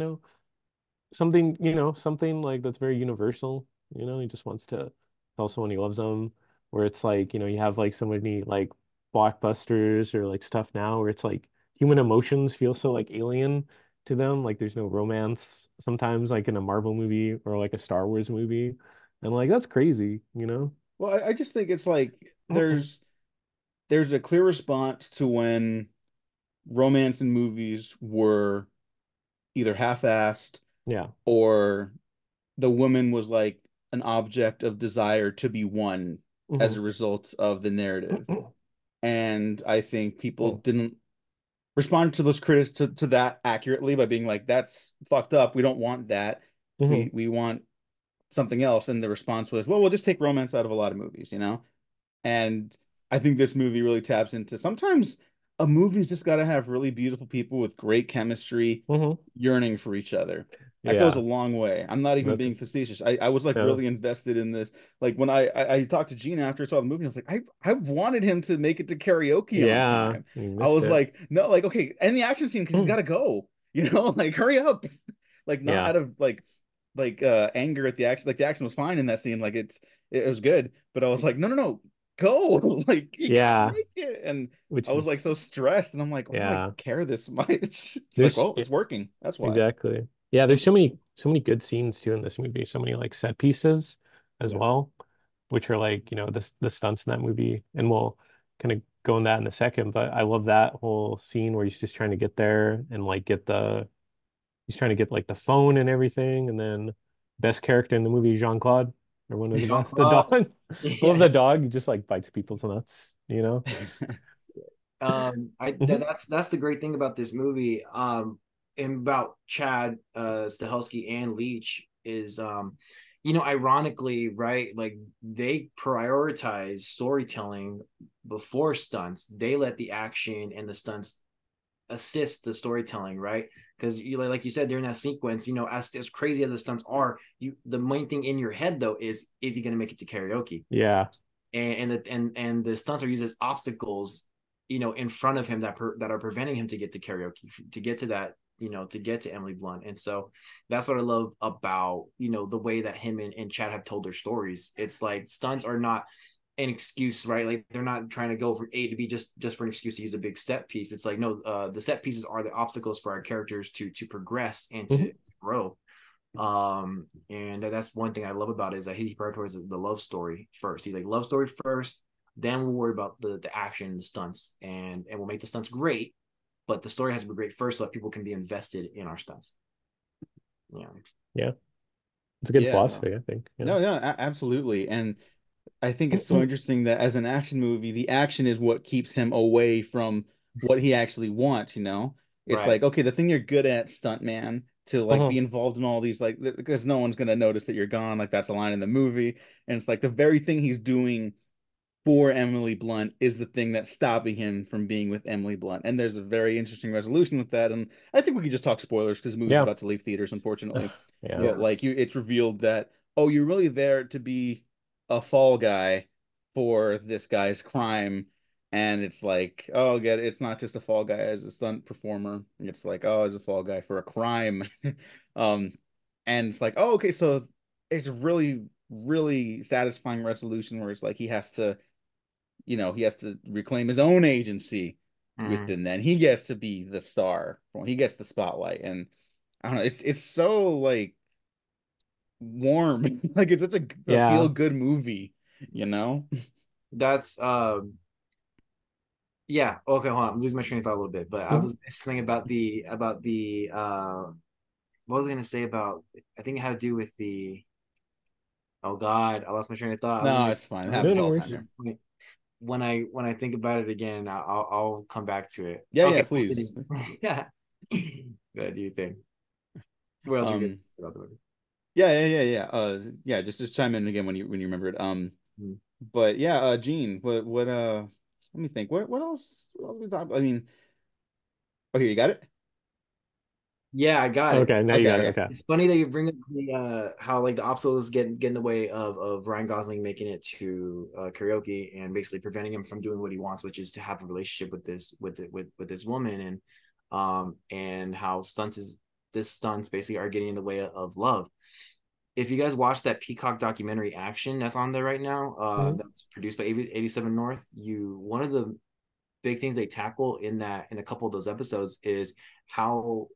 something like that's very universal. He just wants to tell someone he loves them. Where it's like, you have like so many like blockbusters or like stuff now where it's like human emotions feel so like alien to them. Like there's no romance sometimes like in a Marvel movie or like a Star Wars movie. And like that's crazy. Well, I just think it's like there's a clear response to when romance in movies were either half-assed Yeah. or the woman was like an object of desire to be won as Hmm. a result of the narrative. And I think people didn't respond to those critics to that accurately by being like, that's fucked up. We don't want that. Hmm. We want something else. And the response was, well, we'll just take romance out of a lot of movies, you know? And I think this movie really taps into sometimes a movie's just got to have really beautiful people with great chemistry Hmm. yearning for each other. That goes a Yeah. long way. I'm not even That's being facetious. I was like no. really invested in this. Like when I talked to Gina after I saw the movie, I was like, I wanted him to make it to karaoke on Yeah. time. You I missed was it. like, no, like, okay, end the action scene because he's got to go, you know, like hurry up. Like not Yeah. out of like anger at the action. Like the action was fine in that scene. Like it was good. But I was like, no, go. Like you gotta Yeah. make it. And I Which was like is so stressed. And I'm like, why do I yeah. care this much? It's like, There's well, it's working. That's why. Exactly. Yeah, there's so many good scenes too in this movie. So many like set pieces as Yeah. well, which are like, the stunts in that movie. And we'll kind of go in that in a second, but I love that whole scene where he's just trying to get there and like he's trying to get like the phone and everything. And then best character in the movie, Jean-Claude, or one of the best, the Jean-Claude. dog. I love Yeah. the dog. He just like bites people's nuts. I Hmm. that's the great thing about this movie. And about Chad Stahelski and Leach is ironically, right? Like they prioritize storytelling before stunts. They let the action and the stunts assist the storytelling, right? Because you like you said during that sequence, as crazy as the stunts are, the main thing in your head though is he going to make it to karaoke? Yeah. And the stunts are used as obstacles, in front of him that are preventing him to get to karaoke, to get to that, to get to Emily Blunt. And so that's what I love about the way that him and Chad have told their stories. It's like stunts are not an excuse, right? Like they're not trying to go from A to B just for an excuse to use a big set piece. It's like no, the set pieces are the obstacles for our characters to progress and to Hmm. grow. And that's one thing I love about it is that he prioritizes the love story first. He's like, love story first, then we'll worry about the action, the stunts, and we'll make the stunts great, but the story has to be great first so that people can be invested in our stunts. Yeah. Yeah. It's a good Yeah, no. philosophy, I think. Yeah. No, no, absolutely. And I think it's so interesting that as an action movie, the action is what keeps him away from what he actually wants, you know? It's Right. like, okay, the thing you're good at, stuntman, to like Uh-huh. be involved in all these like because no one's gonna notice that you're gone, like that's a line in the movie. And it's like the very thing he's doing for Emily Blunt is the thing that's stopping him from being with Emily Blunt. And there's a very interesting resolution with that. And I think we could just talk spoilers because the movie's Yeah. about to leave theaters, unfortunately. Yeah. But Yeah. like it's revealed that, oh, you're really there to be a fall guy for this guy's crime. And it's like, oh, get it. It's not just a fall guy as a stunt performer. It's like, oh, as a fall guy for a crime. Um, and it's like, oh, okay, so it's really, really satisfying resolution where it's like he has to he has to reclaim his own agency Mhm. within that. He gets to be the star. He gets the spotlight, and I don't know. It's so like warm. Like it's such a feel Yeah. good movie, you know? That's yeah. Okay, hold on. I'm losing my train of thought a little bit, but I Mhm. was saying about the what was I gonna say about I think it had to do with the oh God, I lost my train of thought. I was gonna No, make it's fine. It No, happens no all the time worries. here. when I think about it again, I'll come back to it. Yeah, Okay, yeah, please. yeah. What do you think? What else were you gonna Um, say about the movie? yeah, yeah, yeah, yeah. Yeah, just chime in again when you remember it. Hmm. But yeah, Gene, let me think. What else we talk about? I mean, okay, you got it? Yeah, I got it. Okay, now you Okay, got it. okay. Okay. It's funny that you bring up the how like the obstacles get in the way of Ryan Gosling making it to karaoke and basically preventing him from doing what he wants, which is to have a relationship with with this woman and how stunts basically are getting in the way of love. If you guys watch that Peacock documentary Action that's on there right now, Mhm. that's produced by 87 North, one of the big things they tackle in a couple of those episodes is how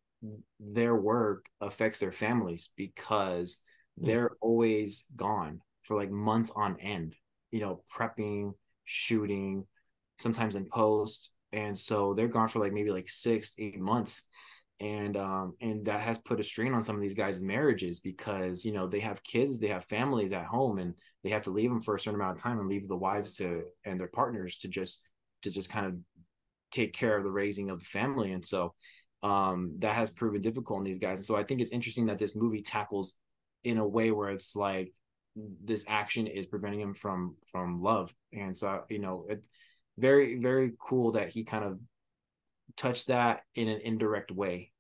their work affects their families because Mm. they're always gone for like months on end, prepping, shooting, sometimes in post. And so they're gone for like maybe like 6 8 months. And that has put a strain on some of these guys' marriages because they have kids, they have families at home, and they have to leave them for a certain amount of time and leave the wives to and their partners to just kind of take care of the raising of the family. And so that has proven difficult in these guys. And so I think it's interesting that this movie tackles in a way where it's like this action is preventing him from love. And so it's very very cool that he kind of touched that in an indirect way.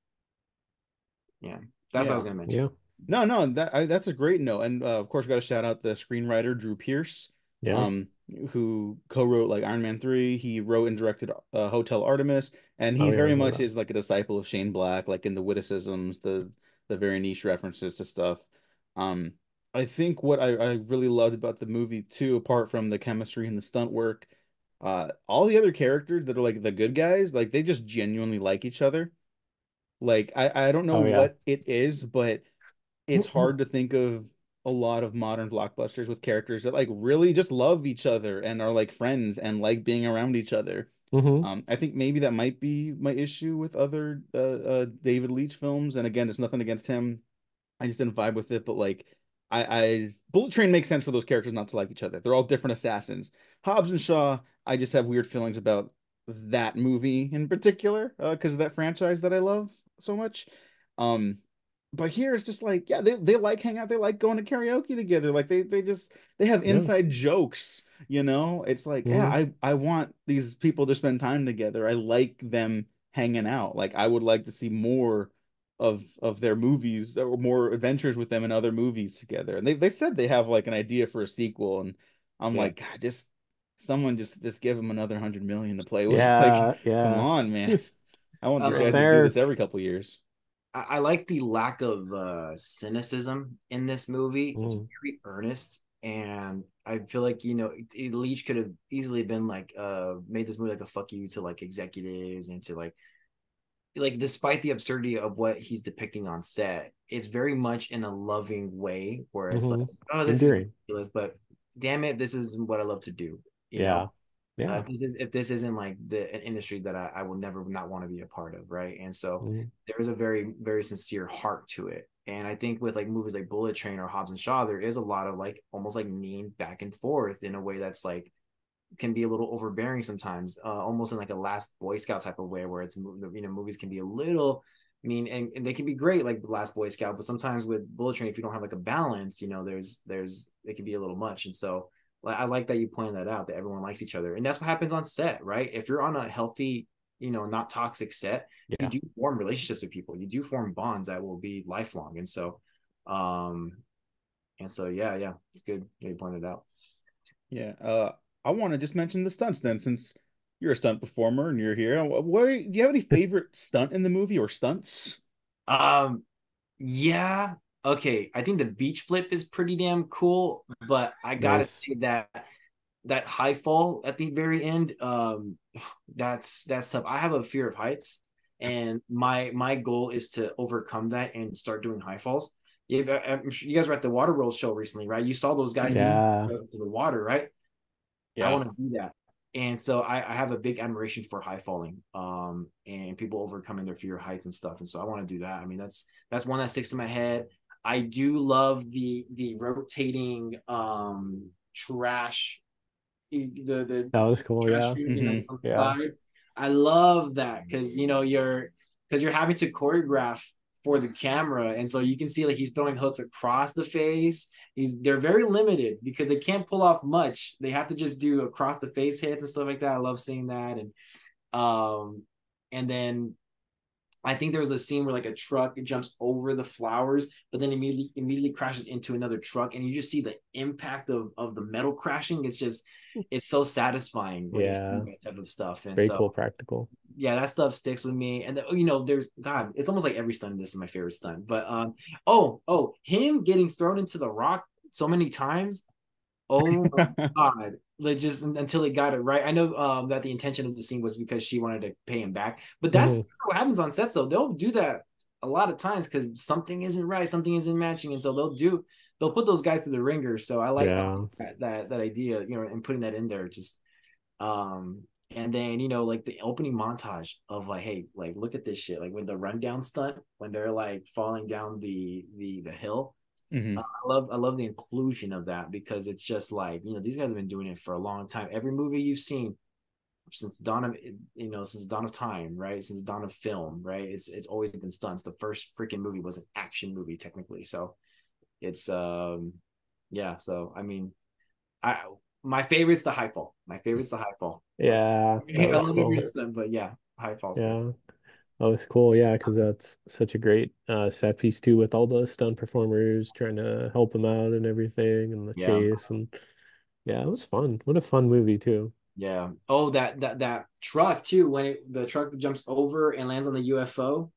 Yeah, that's what I was Yeah. gonna mention. Yeah. No, no, that's a great note, and of course, we got to shout out the screenwriter Drew Pearce, Yeah. um, who co-wrote like Iron Man 3. He wrote and directed Hotel Artemis, and Oh he yeah, I very remember much that. is like a disciple of Shane Black, like in the witticisms, the very niche references to stuff. Um, I think what I really loved about the movie too, apart from the chemistry and the stunt work, all the other characters that are like the good guys, like they just genuinely like each other. Like I don't know Oh yeah. what it is, but it's hard to think of a lot of modern blockbusters with characters that like really just love each other and are like friends and like being around each other. Hmm. I think maybe that might be my issue with other David Leitch films. And again, it's nothing against him. I just didn't vibe with it. But like, I Bullet Train makes sense for those characters not to like each other. They're all different assassins. Hobbs and Shaw, I just have weird feelings about that movie in particular because of that franchise that I love so much. Um, but here it's just like, yeah, they like hang out, they like going to karaoke together. Like they have Yeah. inside jokes, you know? It's like, yeah, Hmm. I want these people to spend time together. I like them hanging out. Like I would like to see more of their movies or more adventures with them in other movies together. And they said they have like an idea for a sequel, and I'm Yeah. like, God, just someone just give them another 100 million to play with. Like, Yeah. come Yeah. on, man. I want these Right guys to do Um, this there. every couple years. I like the lack of cynicism in this movie. It's Mm. very earnest, and I feel like Leach could have easily been like made this movie like a fuck you to like executives and to like like despite the absurdity of what he's depicting on set, it's very much in a loving way where it's like, Hmm. oh, this is Endearing. ridiculous, but damn it, this is what I love to do. You know, Yeah. Yeah. if this isn't like an industry that I will never not want to be a part of, right? And so Mhm. there is a very very sincere heart to it. And I think with like movies like Bullet Train or Hobbs and Shaw, there is a lot of like almost like mean back and forth in a way that's like can be a little overbearing sometimes, almost in like a Last Boy Scout type of way, where it's movies can be a little mean and they can be great like the Last Boy Scout, but sometimes with Bullet Train, if you don't have like a balance, there's it can be a little much, and so I like that you pointed that out that everyone likes each other, and that's what happens on set, right? If you're on a healthy, not toxic set, you Yeah. do form relationships with people, you do form bonds that will be lifelong, um, and so yeah, it's good that you pointed out. Yeah. I want to just mention the stunts then, since you're a stunt performer and you're here. Do you have any favorite stunt in the movie or stunts? Um, Yeah. Okay. I think the beach flip is pretty damn cool, but I gotta Nice. say that that high fall at the very end, that's tough. I have a fear of heights, and my goal is to overcome that and start doing high falls. I'm sure you guys were at the Water World show recently, right? You saw those guys Hmm. Yeah. into the water, right? I Yeah. want to do that. And so I have a big admiration for high falling, and people overcoming their fear of heights and stuff. And so I want to do that. I mean, that's one that sticks to my head. I do love the rotating trash, the That was cool. trash Yeah. chute, Hmm. that's on the Yeah. side. I love that because you're having to choreograph for the camera, and so you can see like he's throwing hooks across the face. They're very limited because they can't pull off much. They have to just do across the face hits and stuff like that. I love seeing that, um, and then I think there was a scene where like a truck jumps over the flowers, but then immediately crashes into another truck, and you just see the impact of the metal crashing. It's so satisfying when you see Yeah. that type of stuff, and Very so cool practical. yeah, that stuff sticks with me. And there's God, it's almost like every stunt. This is my favorite stunt, but oh, him getting thrown into the rock so many times. Oh my God. Like just until he got it right. I know that the intention of the scene was because she wanted to pay him back, but Hmm. that's what happens on set. So they'll do that a lot of times because something isn't right, something isn't matching, and so they'll put those guys to the ringer. So I like Yeah. that idea, and putting that in there. Just and then like the opening montage of like, hey, like look at this shit, like when the rundown stunt when they're like falling down the hill. Hmm. I love the inclusion of that because it's just like these guys have been doing it for a long time. Every movie you've seen since the dawn of since the dawn of time, right? Since the dawn of film, right? It's always been stunts. The first freaking movie was an action movie technically, so it's yeah. So I mean, I my favorite's the high fall. My favorite's the high fall. But Yeah. That I was love every cool. stunt, but yeah, high fall still. Yeah. That was cool. Yeah, because that's such a great set piece too, with all the stunt performers trying to help him out and everything, and the Yeah. chase. And yeah, it was fun. What a fun movie too. Yeah. Oh, that truck too. When the truck jumps over and lands on the UFO.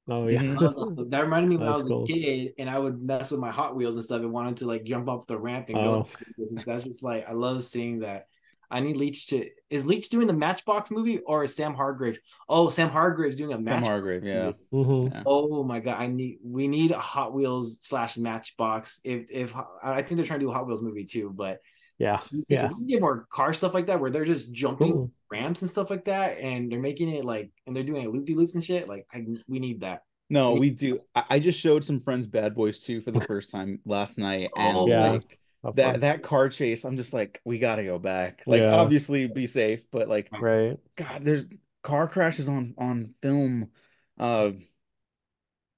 Oh yeah. Hmm. That reminded me That when I was was a cool. kid and I would mess with my Hot Wheels and stuff and wanted to like jump off the ramp and go. Oh That's just like I love seeing that. I need Leach to is Leach doing the Matchbox movie or is Sam Hargrave? Oh, Sam Hargrave's doing a Sam Matchbox Hargrave. Yeah. movie. hmm. Yeah. Oh my God, we need a Hot Wheels slash Matchbox. If I think they're trying to do a Hot Wheels movie too, but Yeah. if Yeah. we can get more car stuff like that where they're just It's jumping cool. ramps and stuff like that and they're making it like and they're doing loop de loops and shit, like we need that. We No, need we do. I just showed some friends Bad Boys 2 for the first time last night, and oh Yeah. like Have fun. that car chase, I'm just like, we gotta go back. Like, Yeah. obviously be safe, but like, Right. God, there's car crashes on film. Uh,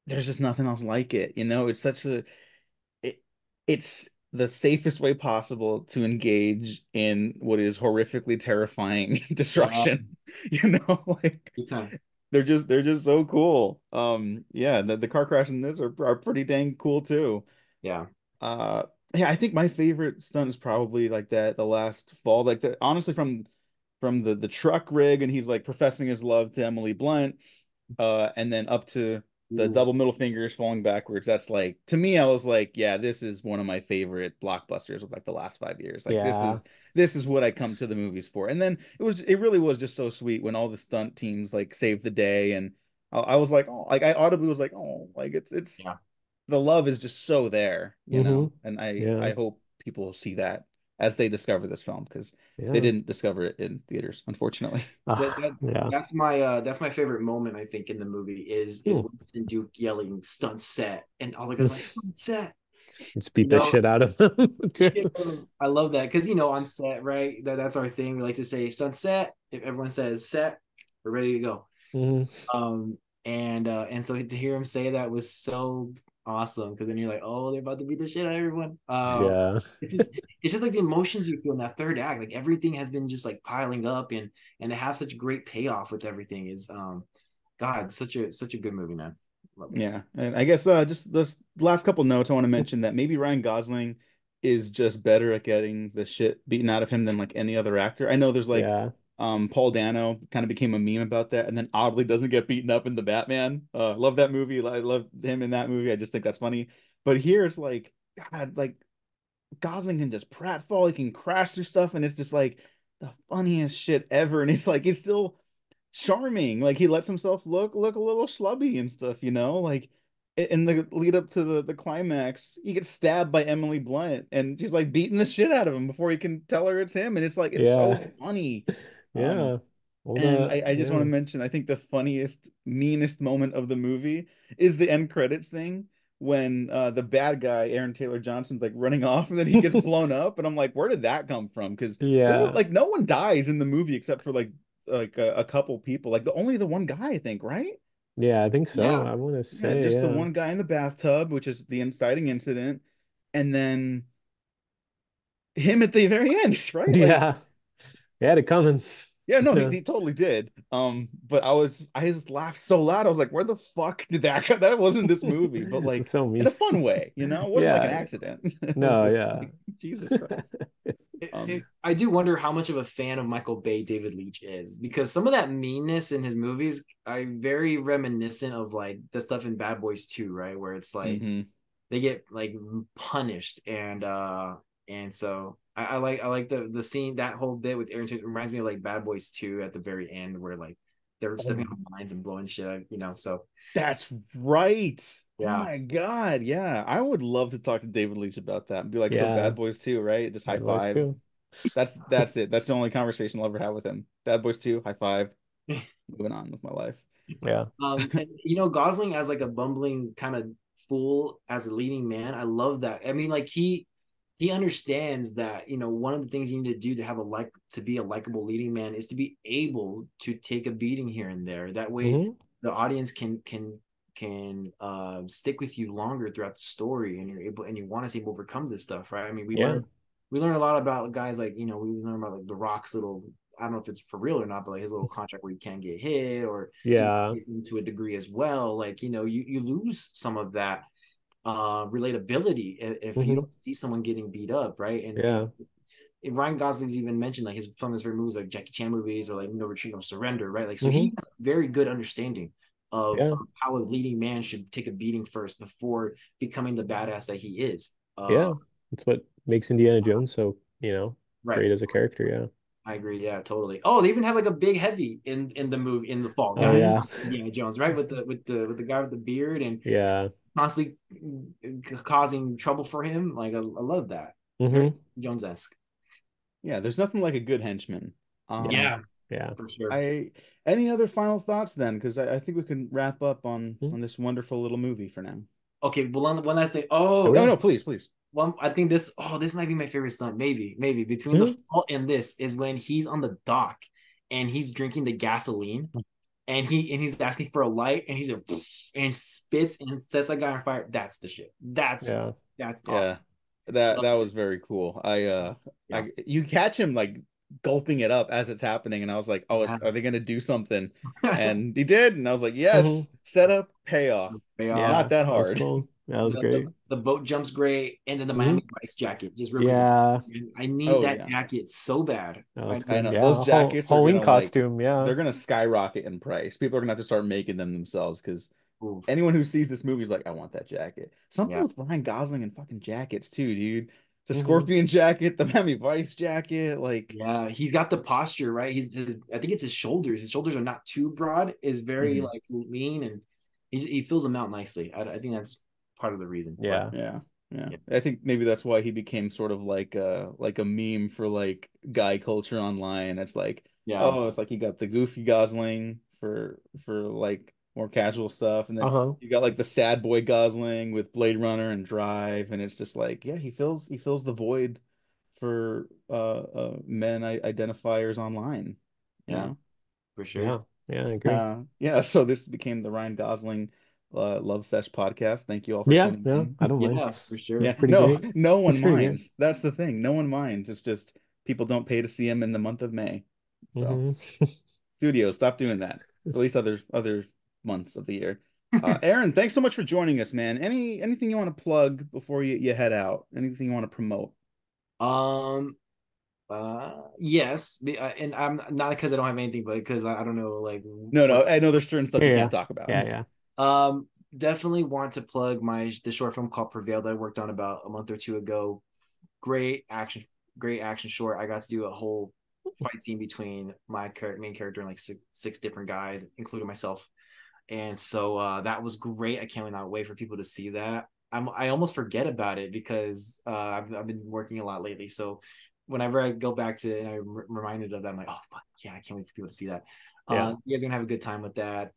there's just nothing else like it. It's such a it, it's the safest way possible to engage in what is horrifically terrifying yeah, destruction. Like good time. they're just so cool. Yeah, the car crash in this are pretty dang cool too. Yeah. Uh yeah, I think my favorite stunt is probably like that the last fall. Like honestly from the truck rig and he's like professing his love to Emily Blunt, and then up to the Ooh, double middle fingers falling backwards. That's like, to me, I was like, yeah, this is one of my favorite blockbusters of like the last 5 years. Like Yeah. this is what I come to the movies for. And then it really was just so sweet when all the stunt teams like saved the day, and I was like, oh, like I audibly was like, oh, like it's yeah. the love is just so there, you Hmm. know. And Yeah. I hope people see that as they discover this film, because they Yeah. didn't discover it in theaters, unfortunately. That, Ah, that yeah. that's my favorite moment I think in the movie is Hmm. Winston Duke yelling stunt set and all the guys like stunt set. Let's You beat the know, shit out of them shit, too. I love that because on set, right? That's our thing. We like to say stunt set. If everyone says set, we're ready to go. Hmm. Um, and so to hear him say that was so awesome because then you're like, oh, they're about to beat the shit out of everyone. Yeah. It's just like the emotions you feel in that third act. Like everything has been just like piling up, and to have such a great payoff with everything is God, such a good movie, man. Love it. Yeah, and I guess just this last couple notes, I want to mention that maybe Ryan Gosling is just better at getting the shit beaten out of him than like any other actor. I know there's like Yeah. Paul Dano kind of became a meme about that, and then oddly doesn't get beaten up in the Batman. Love that movie. I love him in that movie. I just think that's funny. But here it's like, God, like Gosling can just pratfall, he can crash through stuff, and it's just like the funniest shit ever. And it's like he's still charming. Like he lets himself look a little schlubby and stuff, you know? Like in the lead up to the climax, he gets stabbed by Emily Blunt and she's like beating the shit out of him before he can tell her it's him. And it's like it's so Yeah. funny. Um, Yeah. All and the I just want to yeah. mention, I think the funniest, meanest moment of the movie is the end credits thing when the bad guy, Aaron Taylor Johnson's like running off and then he gets blown up. And I'm like, where did that come from? Because there was Yeah. like no one dies in the movie except for like a couple people. Like the one guy, I think, right? Yeah, I think so. Yeah, I want to Yeah, say, just the yeah. one guy in the bathtub, which is the inciting incident, and then him at the very end, right? Like Yeah. They had it coming. yeah, no, Yeah. he totally did. But I just laughed so loud. I was like, where the fuck did that come? That wasn't this movie, but It's like so in mean. a fun way, you know? It wasn't like an Yeah. accident. It was No, just yeah. like, Jesus Christ. I do wonder how much of a fan of Michael Bay David Leitch is because some of that meanness in his movies are very reminiscent of like the stuff in Bad Boys 2, right? Where it's like Hmm. they get like punished and so I like the scene that whole bit with Aaron Taylor reminds me of like Bad Boys 2 at the very end where like they're stepping Oh, on mines and blowing shit, so that's right. Oh yeah. my God. Yeah. I would love to talk to David Leitch about that and be like, so Yeah. Bad Boys 2, right? Just high Bad Boys five. too. That's it. That's the only conversation I'll ever have with him. Bad Boys 2, high five. Moving on with my life. Yeah. And Gosling as like a bumbling kind of fool as a leading man, I love that. I mean, like he understands that one of the things you need to do to have to be a likable leading man is to be able to take a beating here and there. That way, Hmm. the audience can stick with you longer throughout the story, and you're able and you want to see him overcome this stuff, right? I mean, Yeah. we learn a lot about guys like we learn about like The Rock's little. I don't know if it's for real or not, but like his little contract where you can't get hit, or even Yeah. to a degree as well. Like you lose some of that relatability if you Hmm. don't see someone getting beat up, right? Yeah. And Ryan Gosling's even mentioned like his favorite movies like Jackie Chan movies or like No Retreat, No Surrender, right? Like so he Hmm. has a very good understanding Yeah. of how a leading man should take a beating first before becoming the badass that he is. Yeah. That's what makes Indiana Jones so, Right. great as a character. Yeah. I agree. Yeah, totally. Oh, they even have like a big heavy in the movie in the fall Oh guy, yeah. Indiana Jones, right? With the guy with the beard and Yeah. constantly causing trouble for him. Like I love that. Very Hmm. Jones-esque. Yeah, there's nothing like a good henchman. Yeah. Um, Yeah, Yeah. for sure. I any other final thoughts then? Because I think we can wrap up Mhm. on this wonderful little movie for now. Okay, well, one last thing. Oh Oh, No, yeah. no, please, please. I think this might be my favorite stunt. Maybe between the Mhm. fall and this is when he's on the dock and he's drinking the gasoline and he's asking for a light and he's like, and spits and sets that guy on fire. That's the shit. Yeah. That's Yeah, awesome. that Love was it. very cool. Yeah. You catch him like gulping it up as it's happening, and I was like, oh, Yeah. are they gonna do something? And he did, and I was like, Hmm. yes, setup, payoff. Payoff. Not Yeah. that That was hard. cool. That was The, the great. the boat jumps great, and then the Hmm. Miami Vice jacket. Just real quick, Yeah. I need Oh that yeah. jacket so bad. Oh, I that's do. I good. know those Yeah. jackets are Halloween gonna like costume. Yeah. they're gonna skyrocket in price. People are gonna have to start making them themselves because Oof. anyone who sees this movie is like, I want that jacket. Something Yeah. with Ryan Gosling and fucking jackets too, dude. The Hmm. Scorpion jacket, the Miami Vice jacket, like, Yeah, he's got the posture, right? I think it's his shoulders. His shoulders are not too broad, is very mhm. like lean, and he fills them out nicely. I think that's part of the reason. But Yeah. Yeah. Yeah. yeah, I think maybe that's why he became sort of like a meme for like guy culture online. It's like, yeah, oh, it's like you got the goofy Gosling for like more casual stuff, and then Uh-huh. you got like the sad boy Gosling with Blade Runner and Drive, and it's just like, yeah, he fills the void for men identifiers online, you yeah, know? for sure. Yeah. Yeah, I agree. Yeah, so this became the Ryan Gosling Love Sesh podcast. Thank you all for Yeah, tuning yeah, in. I don't mind. Yeah, for It's Yeah, sure. pretty no, great. no one It's pretty great. minds. That's the thing. No one minds. It's just people don't pay to see him in the month of May. So Hmm. studios, stop doing that. At least other months of the year. Aaron, thanks so much for joining us, man. Anything you want to plug before you head out? Anything you want to promote? Um, yes, and I'm not because I don't have anything, but because I don't know like No, what. no, I know there's certain stuff Yeah, you yeah, can't talk about. yeah, yeah. Definitely want to plug the short film called Prevail that I worked on about a month or two ago. Great action, great action short. I got to do a whole fight scene between my main character and like six different guys, including myself. And so that was great. I can't not wait for people to see that. I almost forget about it because I've been working a lot lately. So whenever I go back to it and I'm reminded of that, I'm like, oh fuck yeah, I can't wait for people to see that. Yeah. You guys are gonna have a good time with that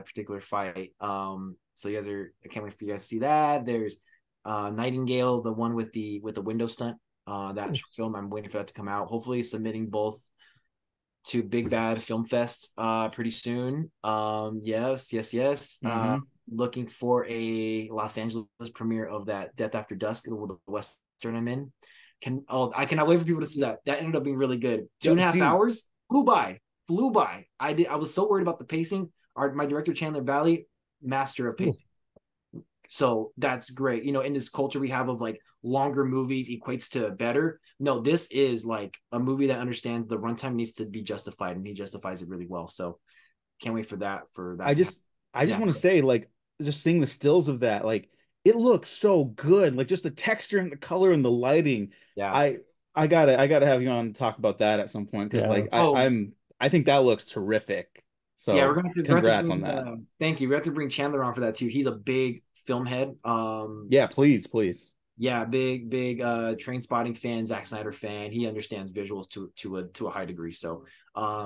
particular fight. So you guys are I can't wait for you guys to see that. There's Nightingale, the one with the window stunt. That short film, I'm waiting for that to come out. Hopefully submitting both to Big Bad Film Fest pretty soon. Yes, yes, yes. Hmm. Looking for a Los Angeles premiere of that Death After Dusk, the Western I'm in. I cannot wait for people to see that. That ended up being really good. Two Yo, and a half dude, hours flew by. I was so worried about the pacing. My director Chandler Valley, master of Cool. pacing. So that's great. You know, in this culture we have of like longer movies equates to better. No, this is like a movie that understands the runtime needs to be justified, and he justifies it really well. So can't wait for I that to happen. just I just Yeah, want to say, like, just seeing the stills of that, like, it looks so good. Like, just the texture and the color and the lighting. yeah. I I gotta have you on to talk about that at some point because Yeah. like Oh, I think that looks terrific. yeah. So We're going to congrats on bring. that. Thank you. We have to bring Chandler on for that too. He's a big film head. Yeah, please, please. Yeah, big train spotting fan, Zack Snyder fan. He understands visuals to a high degree. So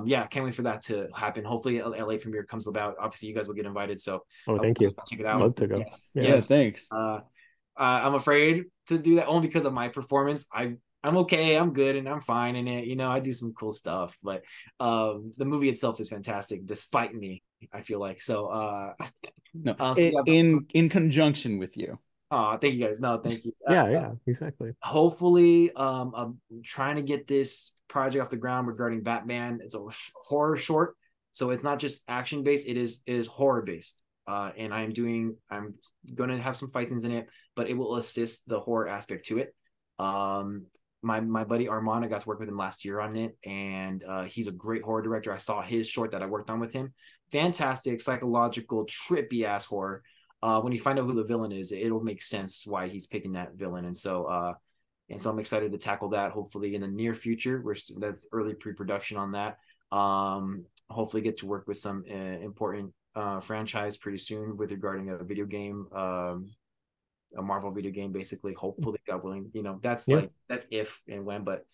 yeah, can't wait for that to happen. Hopefully LA premiere comes about. Obviously you guys will get invited. So Oh, I will thank you. check it out. Love to go. Yes, Yeah. Yeah, yes. thanks. I'm afraid to do that only because of my performance. I'm okay, I'm good, and I'm fine in it. You know, I do some cool stuff, but the movie itself is fantastic, despite me. I feel like so. No, So yeah, in conjunction with you. thank you guys. No, thank you. Yeah, yeah, exactly. Hopefully I'm trying to get this project off the ground regarding Batman. It's a horror short, so it's not just action based. It is horror based, and I'm going to have some fight scenes in it, but it will assist the horror aspect to it. um my buddy Armand, I got to work with him last year on it, and he's a great horror director. I saw his short that I worked on with him. Fantastic psychological trippy ass horror. When you find out who the villain is, it'll make sense why he's picking that villain. And so I'm excited to tackle that hopefully in the near future. That's early pre-production on that. Hopefully get to work with some important franchise pretty soon with regarding a video game, a Marvel video game, basically. Hopefully, God willing, Yeah. that's if and when. But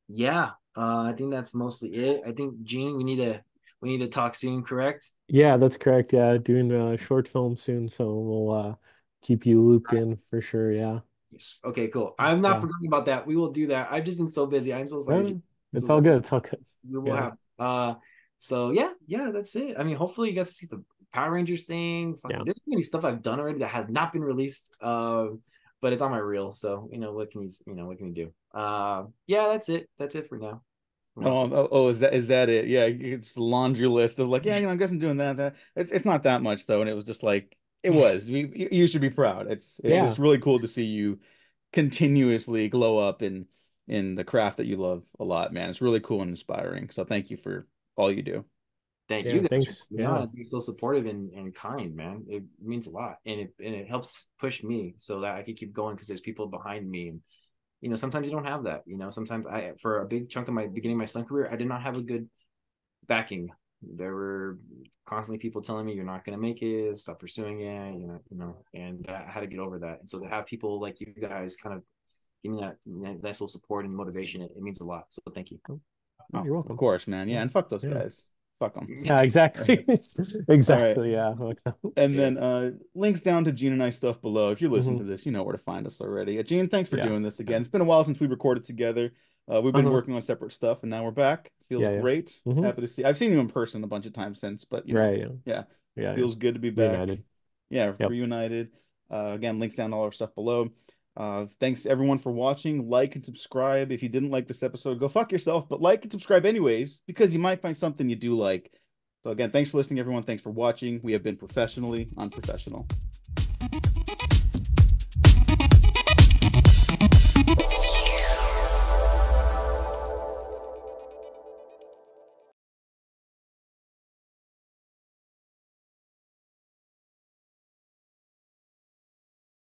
yeah, I think that's mostly it. I think Gene, we need to talk soon, correct? Yeah, that's correct. Yeah, doing a short film soon, so we'll keep you looped in for sure. Yeah. Yes. Okay, cool. I'm not Yeah. forgetting about that. We will do that. I've just been so busy. I'm so sorry, Gene. No, I'm so it's all sorry. good. It's all good. We will Yeah. have. So yeah, that's it. I mean, hopefully you guys see the Power Rangers thing. Fucking, Yeah. there's so many stuff I've done already that has not been released. But it's on my reel. So what can you do? Yeah, that's it. That's it for now. Is that it? Yeah, it's the laundry list of like, yeah, I guess I'm doing that. It's not that much though, and it was just like it was. You should be proud. It's Yeah. just really cool to see you continuously glow up in the craft that you love a lot, man. It's really cool and inspiring. So thank you for all you do. Thank Yeah, you guys for thanks. being Yeah. on, being so supportive and kind, man. It means a lot, and it helps push me so that I can keep going because there's people behind me, and sometimes you don't have that. Sometimes I, for a big chunk of my beginning of my stunt career, I did not have a good backing. There were constantly people telling me you're not going to make it, stop pursuing it, and I had to get over that. And so to have people like you guys kind of give me that nice little support and motivation, it means a lot. So thank you. Oh, Oh, you're of welcome. course, man. Yeah, Yeah. and fuck those Yeah. guys. Fuck them. Yeah, All right. exactly. All right. Exactly. Yeah. And Yeah. then links down to Gene and I stuff below. If you're listening Hmm. to this, you know where to find us already. Gene, thanks for Yeah. doing this Yeah. again. It's been a while since we recorded together. We've been Uh-huh. working on separate stuff, and now we're back. Feels Yeah. Yeah. great. Hmm. Happy to see. I've seen you in person a bunch of times since, but Right. Yeah. yeah, Yeah. Yeah. feels good to be back. Reunited. Yeah, Yep. reunited. Again, links down to all our stuff below. Thanks everyone for watching. Like and subscribe. If you didn't like this episode, go fuck yourself, but like and subscribe anyways, because you might find something you do like. So again, thanks for listening, everyone. Thanks for watching. We have been professionally unprofessional.